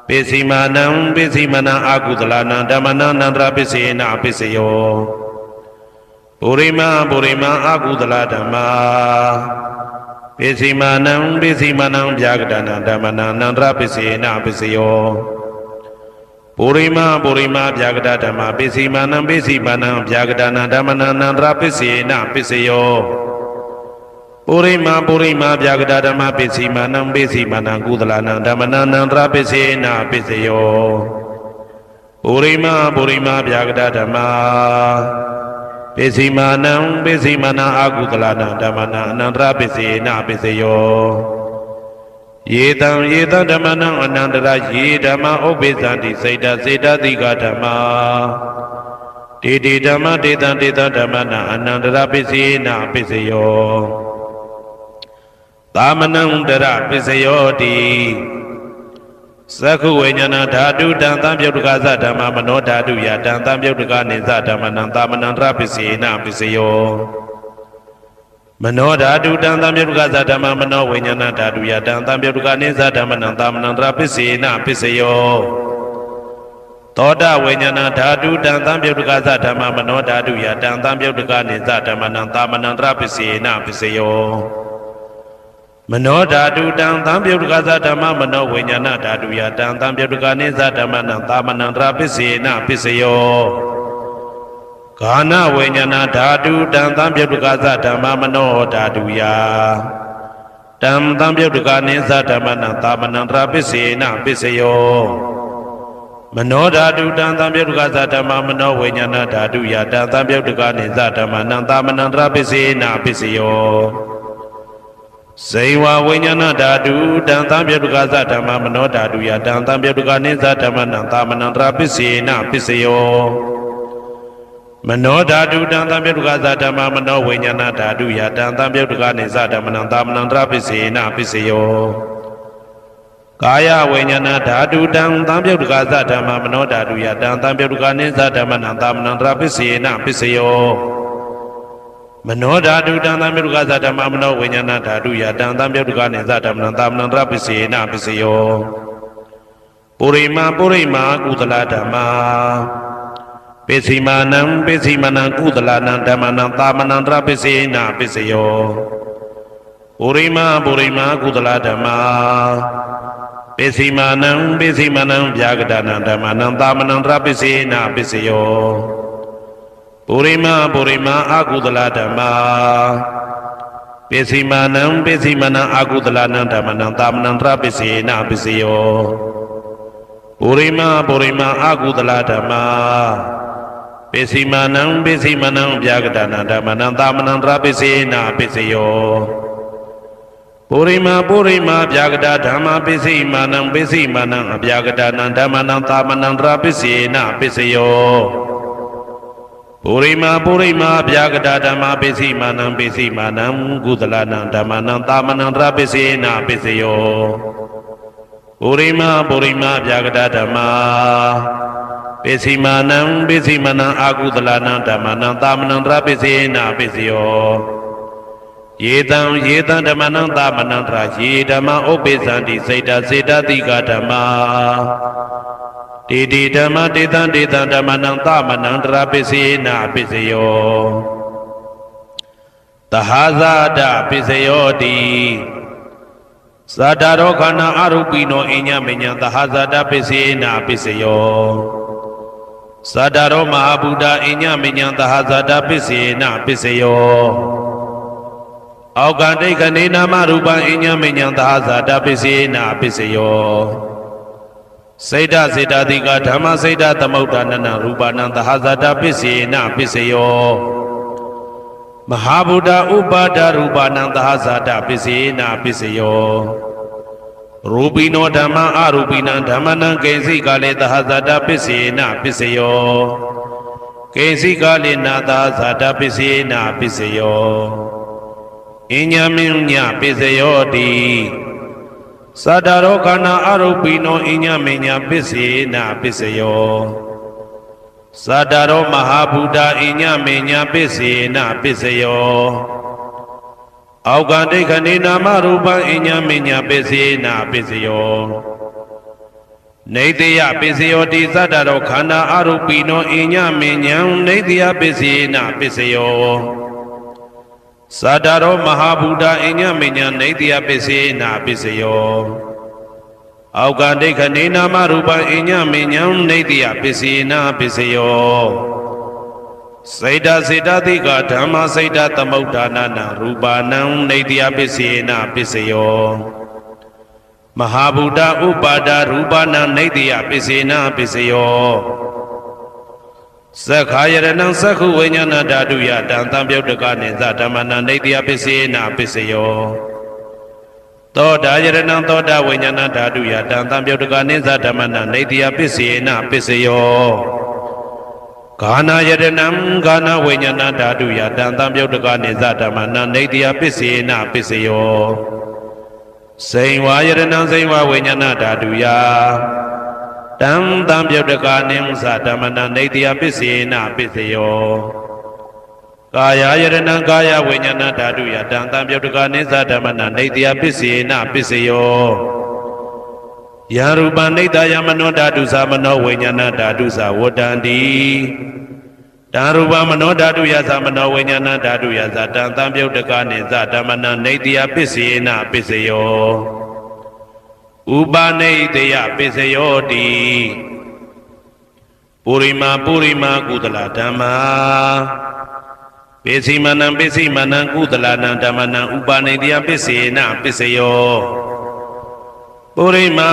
ပစ္စည်းမာနံပစ္စည်းမာနံအကုသလနံဓမ္မနံအနန္တရပစ္စယေနပစ္စယောပုရိမာအကုသလဓမ္မပစ္စည်းမာနံဗျာကတနံဓမ္မနံအနန္တရပစ္စယေနပစ္စယောပုရိမာဗျာကတဓမ္မပစ္စည်းမာနံဗျာကတနံဓမ္မနံအနန္တရပစ္စယေနပစ္စယောပုရိမာဗျာကတဓမ္မပစ္စည်းမာနံကုသလနံဓမ္မနံအနန္တရပစ္စယေနပစ္စယောပုရိမာဗျာကတဓမ္မပစ္စည်းမာနံအကုသလနံဓမ္မနံအနန္တရပစ္စယေနပစ္စယောယေတံဓမ္မနံအနန္တရယေဓမ္မဥပ္ပိသန္တိစိတ်တစေတတိကဓမ္မာတေတေဓမ္မတေတံဓမ္မနံအနန္တရပစ္စယေနပစ္စယောသာမနံတရပစ္စယောတိ Sakhu Vijnana Dhatu Dantam Yodukaza Dhamma Mano Dhatu Yadantam Yoduka Niza Dhammananta Manandra Pisena Pisayo Mano Dhatu Dantam Yodukaza Dhamma Mano Vijnana Dhatu Yadantam Yoduka Niza Dhammananta Manandra Pisena Pisayo Toda Vijnana Dhatu Dantam Yodukaza Dhamma Mano Dhatu Yadantam Yoduka Niza Dhammananta Manandra Pisena Pisayo Mano Dhatu Dantam Yodukaza Dhamma Mano Vijnana Dhatu Yadantam Yoduka Niza Dhammananta Manandra Pisena Pisayo Kana Vijnana Dhatu Dantam Yodukaza Dhamma Mano Dhatu Yadantam Yoduka Niza Dhammananta Manandra Pisena Pisayo Mano Dhatu Dantam Yodukaza Dhamma Mano Vijnana Dhatu Yadantam Yoduka Niza Dhammananta Manandra Pisena Pisayo Seiwa Vijnana Dhatu Dantam Yodukaza Dhamma Mano Dhatu Yadantam Yoduka Niza Dhammananta Manandra Pisena Pisayo Mano Dhatu Dantam Yodukaza Dhamma Mano Vijnana Dhatu Yadantam Yoduka Niza Dhammananta Manandra Pisena Pisayo Kaya Vijnana Dhatu Dantam Yodukaza Dhamma Mano Dhatu Yadantam Yoduka Niza Dhammananta Manandra Pisena Pisayo Mano Dhatu Dantam Yodukaza Dhamma Mano Vijnana Dhatu Yadantam Yoduka Niza Dhammananta Manandra Pisena Pisayo Purima Kudala Dhamma Pesimanam Kudalanam Dhammananta Manandra Pisena Pisayo Purima Kudala Dhamma Pesimanam Vyagadanam Dhammananta Manandra Pisena Pisayo Purima Akudala Dhamma Pesimanam Akudalanam Dhammananta Manandra Pisena Pisayo Purima Akudala Dhamma Pesimanam Vyagadanam Dhammananta Manandra Pisena Pisayo Purima Vyagada Dhamma Pesimanam Vyagadanam Dhammananta Manandra Pisena Pisayo Purima Vyagada Dhamma Pesimanam Kudalanam Dhammananta Manandra Pisena Pisayo Purima Vyagada Dhamma Pesimanam Akudalanam Dhammananta Manandra Pisena Pisayo Yedam Dhammananta Manandra Yedama Opesanti Seta Tika Dhamma Didi Dhamma Didan Dhammananta Manandra Pisena Pisayo Tahazada Pisayo Di Sadaro Kana Arupino Inya Menya Tahazada Pisena Pisayo Sadaro Mahabuddha Inya Menya Tahazada Pisena Pisayo Augante Kanina Marupa Inya Menya Tahazada Pisena Pisayo Seda Tika Dhamma Seda Tamautanana Rupanam Tahazada Pisena Pisayo Mahabuddha Upada Rupanam Tahazada Pisena Pisayo Rupino Dhamma Arupinam Dhammanam Kesi Kale Tahazada Pisena Pisayo Kesi Kale Tahazada Pisena Pisayo Inya Minya Pisayo Di Sadaro Kana Arupino Inya Minya Pisena Pisayo Sadaro Mahabuddha Inya Minya Pisena Pisayo Augante Kanina Marupa Inya Minya Pisena Pisayo Nidya Pisayo Di Sadaro Kana Arupino Inya Minya Nidya Pisena Pisayo Sadaro Mahabuddha Inya Minya Nidya Pisena Pisayo Augante Kanina Marupa Inya Minya Nidya Pisena Pisayo Seda Tika Dhamma Seda Tamautanana Rupanam Nidya Pisena Pisayo Mahabuddha Upada Rupanam Nidya Pisena Pisayo Sakhayaranam Sakhu Vijnana Dhatu Yadantam Yoduka Niza Dhammanam Nidya Pisena Pisayo Toda Vijnana Dhatu Yadantam Yoduka Niza Dhammanam Nidya Pisena Pisayo Kana Vijnana Dhatu Yadantam Yoduka Niza Dhammanam Nidya Pisena Pisayo စိန်ဝါယရဏံစိန်ဝါဝိညာဏဓာတုယတံတံပြုတ်တကာနိဥ္စဓမ္မနံနေတယပစ္စေနပစ္စယောကာယယရဏံကာယဝိညာဏဓာတုယတံတံပြုတ်တကာနိသဓမ္မနံနေတယပစ္စေနပစ္စယောယရူပနိတယမနောဓာတုသမနောဝိညာဏဓာတုသဝတ္တံတိတံရူပမနောဓာတုယသမနောဝိညာဏဓာတုယသတံတံပြုတ်တကာနိသဓမ္မနံနေတယပစ္စေနပစ္စယောဥပနိတယပစ္စယောတိပုရိမာကုသလဓမ္မာပိစိမနံကုသလနံဓမ္မနံဥပနိတယပစ္စေနပစ္စယောပုရိမာ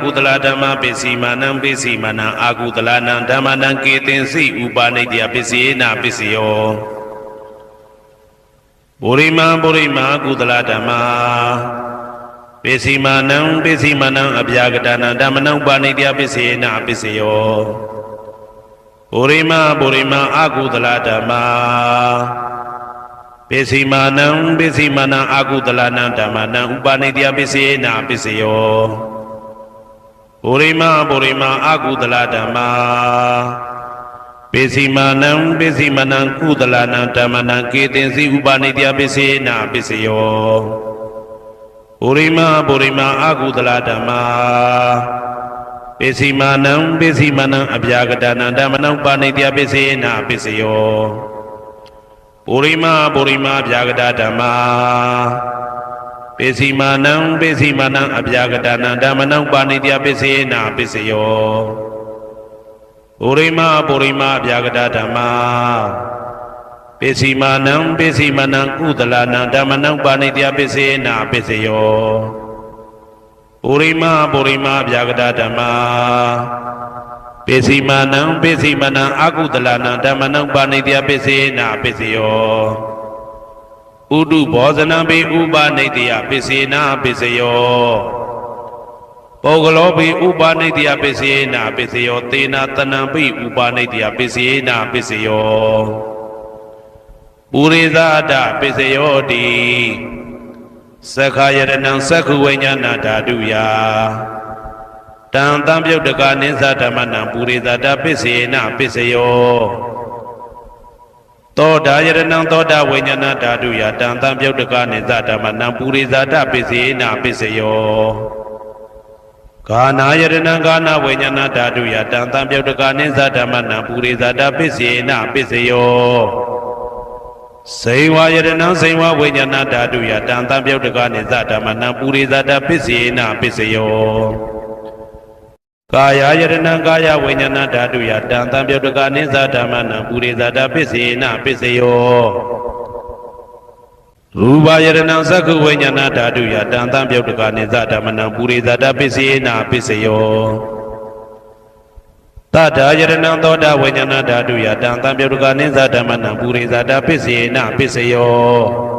ကုသလဓမ္မာပိစိမနံအာကုသလနံဓမ္မနံကေတင်စိဥပနိတယပစ္စေနပစ္စယောပုရိမာကုသလဓမ္မာပိစိမနံအဗျာကတနံဓမ္မနံဥပနိတယပစ္စေနပစ္စယောပုရိမာအာကုသလဓမ္မာပိစိမနံအာကုသလနံဓမ္မနံဥပနိတယပစ္စေနပစ္စယောပုရိမာအာကုသလဓမ္မာပိစိမနံကုသလနံဓမ္မနံကေတင်စီဥပနိတယပစ္စေနပစ္စယောပုရိမာအာကုသလဓမ္မာပိစိမနံအဗျာကတနံဓမ္မနံဥပနိတယပစ္စေနပစ္စယောပုရိမာဗျာကတဓမ္မာပိစိမနံအဗျာကတနံဓမ္မနံဥပနိတယပစ္စေနပစ္စယောပုရိမာဗျာကတဓမ္မာပိစိမနံကုသလနံဓမ္မနံဥပနိတယပစ္စေနပစ္စယောပုရိမာဗျာကတဓမ္မာပိစိမနံအာကုသလနံဓမ္မနံဥပနိတယပစ္စေနပစ္စယောဥဒုဘောဇနံပိဥပနိတယပစ္စေနပစ္စယောပုဂ္ဂလောပိဥပနိတယပစ္စေနပစ္စယောသေနတနံပိဥပနိတယပစ္စေနပစ္စယောပုရိသဒပစ္စယောတိသက္ခာယရဏံသက္ခုဝိညာဏဓာတုယတံတံပြုတ်တကာနိသဓမ္မနံပုရိသဒပစ္စေနပစ္စယောသောတာယရဏံသောတာဝိညာဏဓာတုယတံတံပြုတ်တကာနိသဓမ္မနံပုရိသဒပစ္စေနပစ္စယောဂာနာယရဏံဂာနာဝိညာဏဓာတုယတံတံပြုတ်တကာနိသဓမ္မနံပုရိသဒပစ္စေနပစ္စယောစိန်ဝါယရဏံစိန်ဝါဝိညာဏဓာတုယတံတံပြုတ်တကာနိသဓမ္မနံပုရိသဒပစ္စေနပစ္စယောကာယယရဏံကာယဝိညာဏဓာတုယတံတံပြုတ်တကာနိသဓမ္မနံပုရိသဒပစ္စေနပစ္စယောရူပယရဏံသက္ခုဝိညာဏဓာတုယတံတံပြုတ်တကာနိသဓမ္မနံပုရိသဒပစ္စေနပစ္စယောတထာယရဏံသောတာဝိညာဏဓာတုယတံတံပြုတ်တကာနိသဓမ္မနံပုရိသဒပစ္စေနပစ္စယော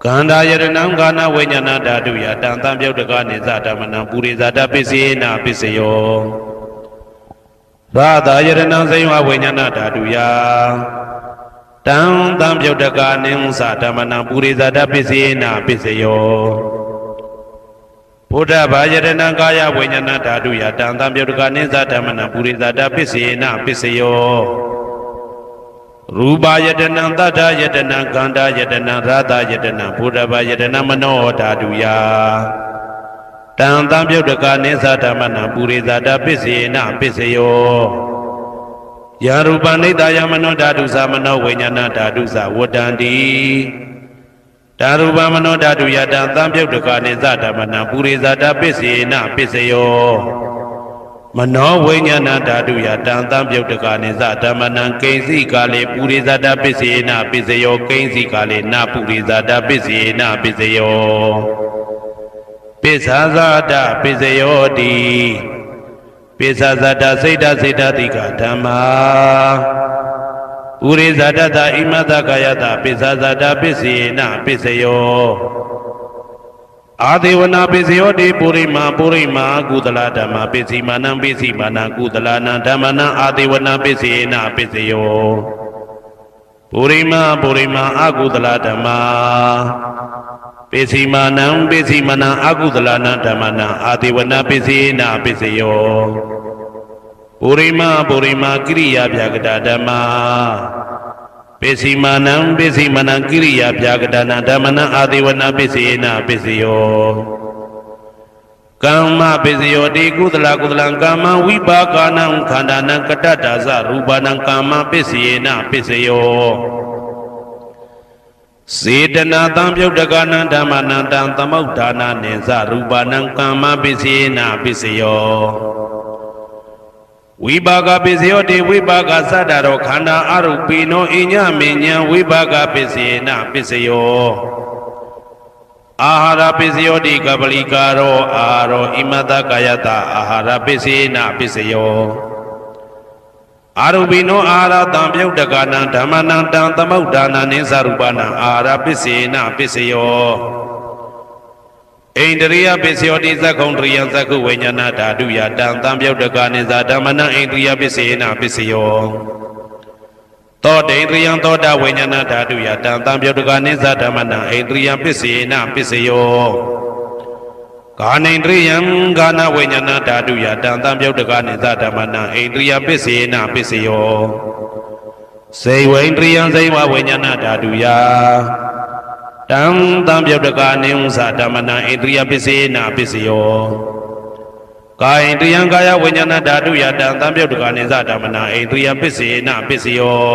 ကန္တာယရဏံဂာနာဝိညာဏဓာတုယတံတံပြုတ်တကာနိသဓမ္မနံပုရိသဒပစ္စေနပစ္စယောရာသာယရဏံစိဝဝိညာဏဓာတုယတံတံပြုတ်တကာနိသဓမ္မနံပုရိသဒပစ္စေနပစ္စယောဘုဒ္ဓဘာယရဏံကာယဝိညာဏဓာတုယတံတံပြုတ်တကာနိသဓမ္မနံပုရိသဒပစ္စေနပစ္စယောရူပယတနံတတ္ထယတနံကန္တာယတနံရာသယတနံဘုဒ္ဓဘာယတနံမနောဓာတုယတံတံပြုတ်တကာနိသဓမ္မနံပုရိသဒပစ္စေနပစ္စယောယရူပနိတယမနောဓာတုသမနောဝိညာဏဓာတုသဝတ္တံတိဓာရူပမနောဓာတုယတံတံပြုတ်တကာနိသဓမ္မနံပုရိသဒပစ္စေနပစ္စယောမနောဝိညာဏဓာတုယတံတံပြုတ်တကာနိသဓမ္မနံကိဉ္စီကာလေပုရိသဒပစ္စေနပစ္စယောကိဉ္စီကာလေနပုရိသဒပစ္စေနပစ္စယောပိစ္ဆာဇာတပစ္စယောတိပိစ္ဆာဇာတစိတ်တတိကဓမ္မာပုရိသဒတဣမတကာယတပိစ္ဆာဇာတပစ္စေနပစ္စယောအာဒေဝနာပိစယောတိပုရိမာကုသလဓမ္မပိစိမာနံကုသလနံဓမ္မနံအာဒေဝနာပိစေနပိစယော ပုရိမအကုသလဓမ္မာပိစီမာနံပိစီမနံအကုသလနာဓမ္မနံအာတိဝနပိစီနာပိစယောပုရိမကိရိယာဗျာကတာဓမ္မာပိစီမာနံပိစီမနံကိရိယာဗျာကတာနာဓမ္မနံအာတိဝနပိစီနာပိစယောကမ္မပိစယောတိကုသလကမ္မဝိပါကနံခန္ဓာနံကတ္တတာသရူပနံကမ္မပိစီနာပိစယောစေတနာတံပြုတ်တကနံဓမ္မနံတံသမုဋ္ဌာနာနိသရူပနံကမ္မပိစီနာပိစယောဝိပါကပိစယောတိဝိပါကသတ္တရောခန္ဓာအရုပိနောအညမေညံဝိပါကပိစီနာပိစယောအာဟာရပိစယောတိကပလိကာရောအာရောဣမတကာယတအာဟာရပိစီနာပိစယောအာရုပိနောအာဟာရတံပြုတ်တကနံဓမ္မနံတံသမုဋ္ဌာနာနိသရူပနံအာဟာရပိစီနာပိစယောဣန္ဒရိယပိစယောတိသက္ကုံတရိယသက္ကုဝိညာဏဓာတုယတံတံပြုတ်တကနိသဓမ္မနံဣန္ဒရိယပိစီနာပိစယောသောတေန္ဒရိယသောတာဝိညာဏဓာတုယတံတံပြုတ်တကနိသဓမ္မနံဣန္ဒရိယပိစီနာပိစယောကာနိန္ဒရိယံကာနဝိညာဏဓာတုယတံတံပြုတ်တကနိသဓမ္မနံဣန္ဒရိယပိစီနာပိစယောစေဝိန္ဒရိယံစေဝဝိညာဏဓာတုယတံတံပြုတ်တကနိဥ္စဓမ္မနံဣန္ဒရိယပိစီနာပိစယောကာယိန္ဒရိယံကာယဝိညာဏဓာတုယတံတံပြုတ်တကနိသဓမ္မနံဣန္ဒရိယပိစီနာပိစယော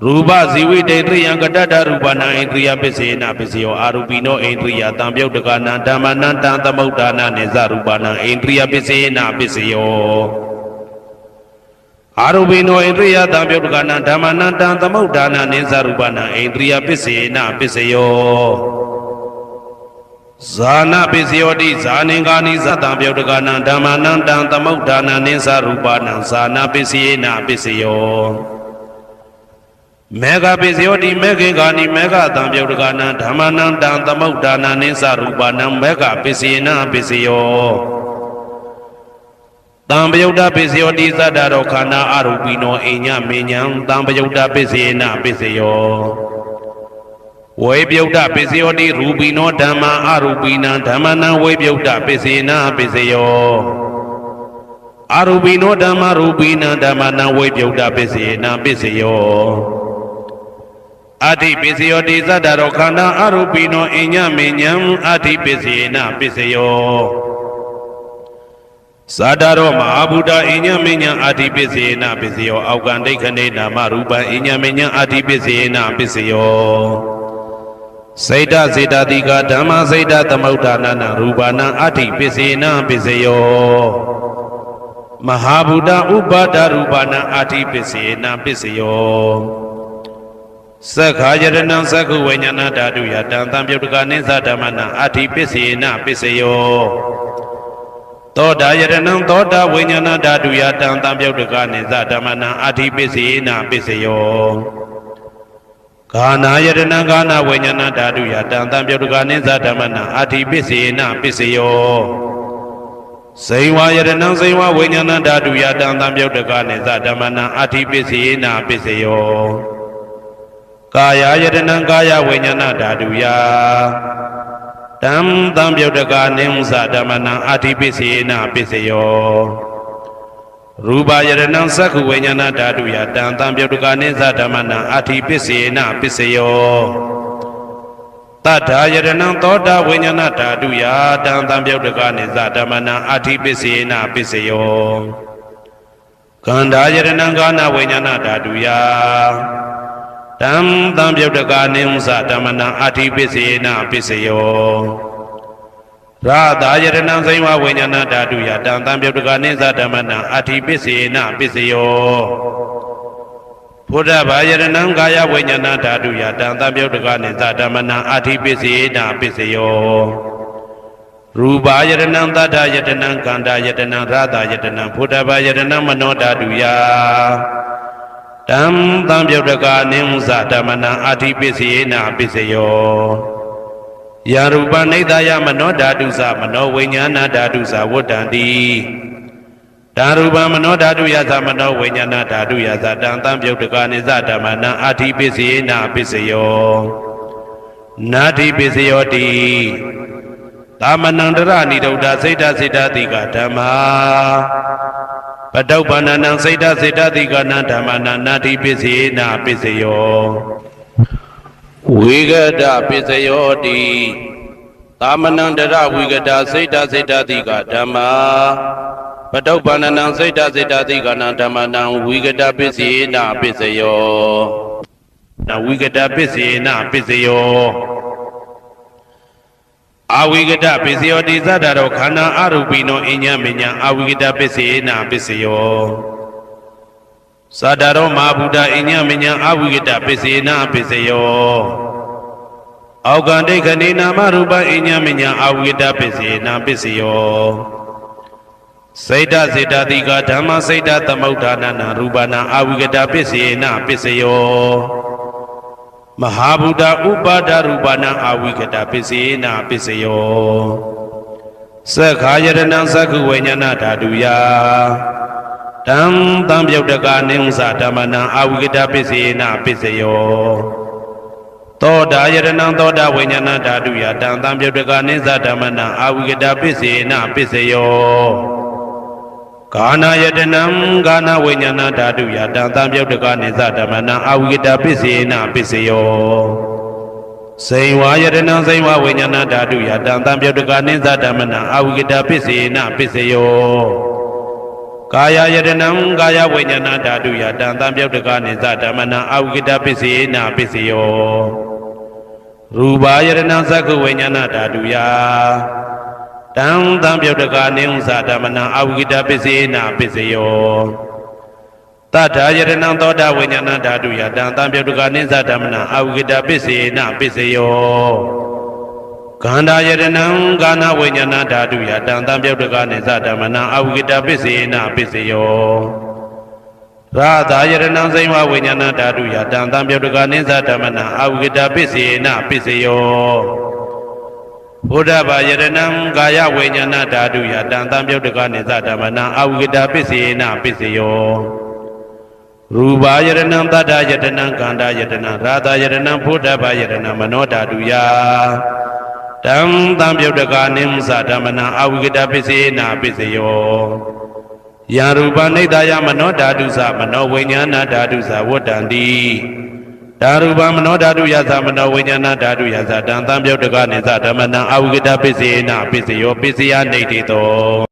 ရူပဇီဝိတေတရိယံကတ္တရူပနံဣန္ဒရိယပိစေနာပိစယောအာရူပိနောဣန္ဒရိယတံပြုတ်တကနံဓမ္မနံတံသမုဋ္ဌာနာနိသရူပနံဣန္ဒရိယပိစေနာပိစယောအာရူပိနောဣန္ဒရိယတံပြုတ်တကနံဓမ္မနံတံသမုဋ္ဌာနာနိသရူပနံဣန္ဒရိယပိစေနာပိစယောဇာနာပိစယောတိဇာနိကာနိသတံပြုတ်တကနံဓမ္မနံတံသမုဋ္ဌာနာနိသရူပနံဇာနာပိစေနာပိစယောမေဃပိစယောတိမေခေကာနိမေဃတံပြုတ်တကနံဓမ္မနံတံသမုဋ္ဌာနာနိသရူပနံမေဃပိစေနာပိစယောတံပယုတ်တပိစယောတိသတ္တရောခန္ဓာအရူပိနောအိညမေညံတံပယုတ်တပိစေနာပိစယောဝေပယုတ်တပိစယောတိရူပိနောဓမ္မာအရူပိနံဓမ္မနံဝေပယုတ်တပိစေနာပိစယောအရူပိနောဓမ္မာရူပိနံဓမ္မနံဝေပယုတ်တပိစေနာပိစယောအဋ္ဌိပိစယောတိသတ္တရောခန္ဓာအရူပိနောအိညမေညံအဋ္ဌိပိစေနာပိစယောသတ္တရောမဟာဗုဒ္ဓအိညမေညံအဋ္ဌိပိစေနာပိစယောအောက်ကံဒိဋ္ဌနေနာမရူပံအိညမေညံအဋ္ဌိပိစေနာပိစယောစေတစေတတိကဓမ္မစေတသမုဋ္ဌာနာရူပနာအဋ္ဌိပိစေနာပိစယောမဟာဗုဒ္ဓဥပါဒရူပနာအဋ္ဌိပိစေနာပိစယောသက္ခာယရဏံသက္ခုဝိညာဏဓာတုယတံတံပြုတ်တကနိသဓမ္မနံအဋ္ဌိပိစေနာပိစယောသောတာယရဏံသောတာဝိညာဏဓာတုယတံတံပြုတ်တကနိသဓမ္မနံအဋ္ဌိပိစေနာပိစယောဂာနာယရဏံဂာနာဝိညာဏဓာတုယတံတံပြုတ်တကနိသဓမ္မနံအဋ္ဌိပိစေနာပိစယောဇိဝယရဏံဇိဝဝိညာဏဓာတုယတံတံပြုတ်တကနိသဓမ္မနံအဋ္ဌိပိစေနာပိစယောကာယယတနံကာယဝိညာဏဓာတုယတံတံပြုတ်တကနိဥ္စဓမ္မနံအဋ္ဌိပိစေနာပိစယောရူပယတနံသက္ခုဝိညာဏဓာတုယတံတံပြုတ်တကနိသဓမ္မနံအဋ္ဌိပိစေနာပိစယောတတ္ထာယတနံသောတာဝိညာဏဓာတုယတံတံပြုတ်တကနိသဓမ္မနံအဋ္ဌိပိစေနာပိစယောကန္ဓာယတနံကာနဝိညာဏဓာတုယတံတံပြုတ်တကနိဥ္စဓမ္မနံအဋ္ဌိပိစေနာပိစယောရာသာယတနံဇိဝဝိညာဏဓာတုယတံတံပြုတ်တကနိသဓမ္မနံအဋ္ဌိပိစေနာပိစယောဘုဒ္ဓဘာယတနံကာယဝိညာဏဓာတုယတံတံပြုတ်တကနိသဓမ္မနံအဋ္ဌိပိစေနာပိစယောရူပယတနံသတ္တယတနံကန္တာယတနံရာသာယတနံဘုဒ္ဓဘာယတနံမနောဓာတုယတံတံပြုတ်တကနိဥ္စဓမ္မနံအဋ္ဌိပိစေနာပိစယောယရူပနိဒာယမနောဓာတုသမနောဝိညာဏဓာတုသဝတ္တန္တိ ဓာရူပမနောဓာတုယသမနောဝိညာဏဓာတုယသတံသံပြုတ်တကနိသဓမ္မနံအာတိပိစေနာပိစယောနာတိပိစယောတိသမနံတရဏိဒုဒ္ဓစိတ်တစိတ်တတိကဓမ္မာပတုပ္ပန္နံစိတ်တစိတ်တတိကနံဓမ္မနံနာတိပိစေနာပိစယောဝိဂဒပိစယောတိသမနံတရဝိဂဒစိတ်တစိတ်တတိကဓမ္မာပတုပ္ပန္နံစိတ်တစိတ်တတိကနံဓမ္မနံဝိဂဒပိစေနာပိစယောနာဝိဂဒပိစေနာပိစယောအာဝိကတပိစယောတိသတ္တရောခန္ဓာအရူပိနောအညမညအာဝိကတပိစေနာပိစယောသတ္တရောမဟာဗုဒ္ဓအညမညအာဝိကတပိစေနာပိစယောအောက်ကံဒိဋ္ဌနေနာမရူပအညမညအာဝိကတပိစေနာပိစယောစိတ်တစေတတိကဓမ္မစိတ်တသမုဋ္ဌာနနာရူပနာအာဝိကတပိစေနာပိစယောမဟာဗုဒ္ဓဥပါဒရူပနာအာဝိကတပိစေနာပိစယောသက္ခာယရဏံသက္ခုဝိညာဏဓာတုယတံသံပြုတ်တကနိဥ္စဓမ္မနံအာဝိကတပိစေနာပိစယောသောတာယရဏံသောတာဝိညာဏဓာတုယတံသံပြုတ်တကနိဥ္စဓမ္မနံအာဝိကတပိစေနာပိစယောကာနာယတနံကာနာဝိညာဏဓာတုယတံသံပြုတ်တကနိသဓမ္မနံအာဝိကတပိစေနာပိစယောစိန်ဝါယတနံစိန်ဝဝိညာဏဓာတုယတံသံပြုတ်တကနိသဓမ္မနံအာဝိကတပိစေနာပိစယောကာယယတနံကာယဝိညာဏဓာတုယတံသံပြုတ်တကနိသဓမ္မနံအာဝိကတပိစေနာပိစယောရူပယတနံသက္ခဝိညာဏဓာတုယတံသံပြုတ်တကနိဥ္စဓမ္မနံအာဝိကတပိစေနာပိစယောတတ္ထာယရဏံသောတာဝိညာဏဓာတုယတံသံပြုတ်တကနိဥ္စဓမ္မနံအာဝိကတပိစေနာပိစယောခန္ဓာယရဏံကာနဝိညာဏဓာတုယတံသံပြုတ်တကနိဥ္စဓမ္မနံအာဝိကတပိစေနာပိစယောရာသာယရဏံစိမ္ဝဝိညာဏဓာတုယတံသံပြုတ်တကနိဥ္စဓမ္မနံအာဝိကတပိစေနာပိစယောဘုဒ္ဓဘာယရဏံကာယဝိညာဏဓာတုယတံသံပြုတ်တကနိသဓမ္မနံအာဝိကတပိစေနာပိစယောရူပယရဏံတတ္တယတနံကန္တာယတနံရာသယရဏံဘုဒ္ဓဘာယရဏံမနောဓာတုယတံသံပြုတ်တကနိသဓမ္မနံအာဝိကတပိစေနာပိစယောယံရူပနိဒာယမနောဓာတုသမနောဝိညာဏဓာတုသဝတ္တန္တိဓာရူပမနောဓာတုယသမနောဝိညာဏဓာတုယသတံသံပြုတ်တကနိသဓမ္မနံအာဝိကတပိစေနာပိစယောပိစယနေတိတော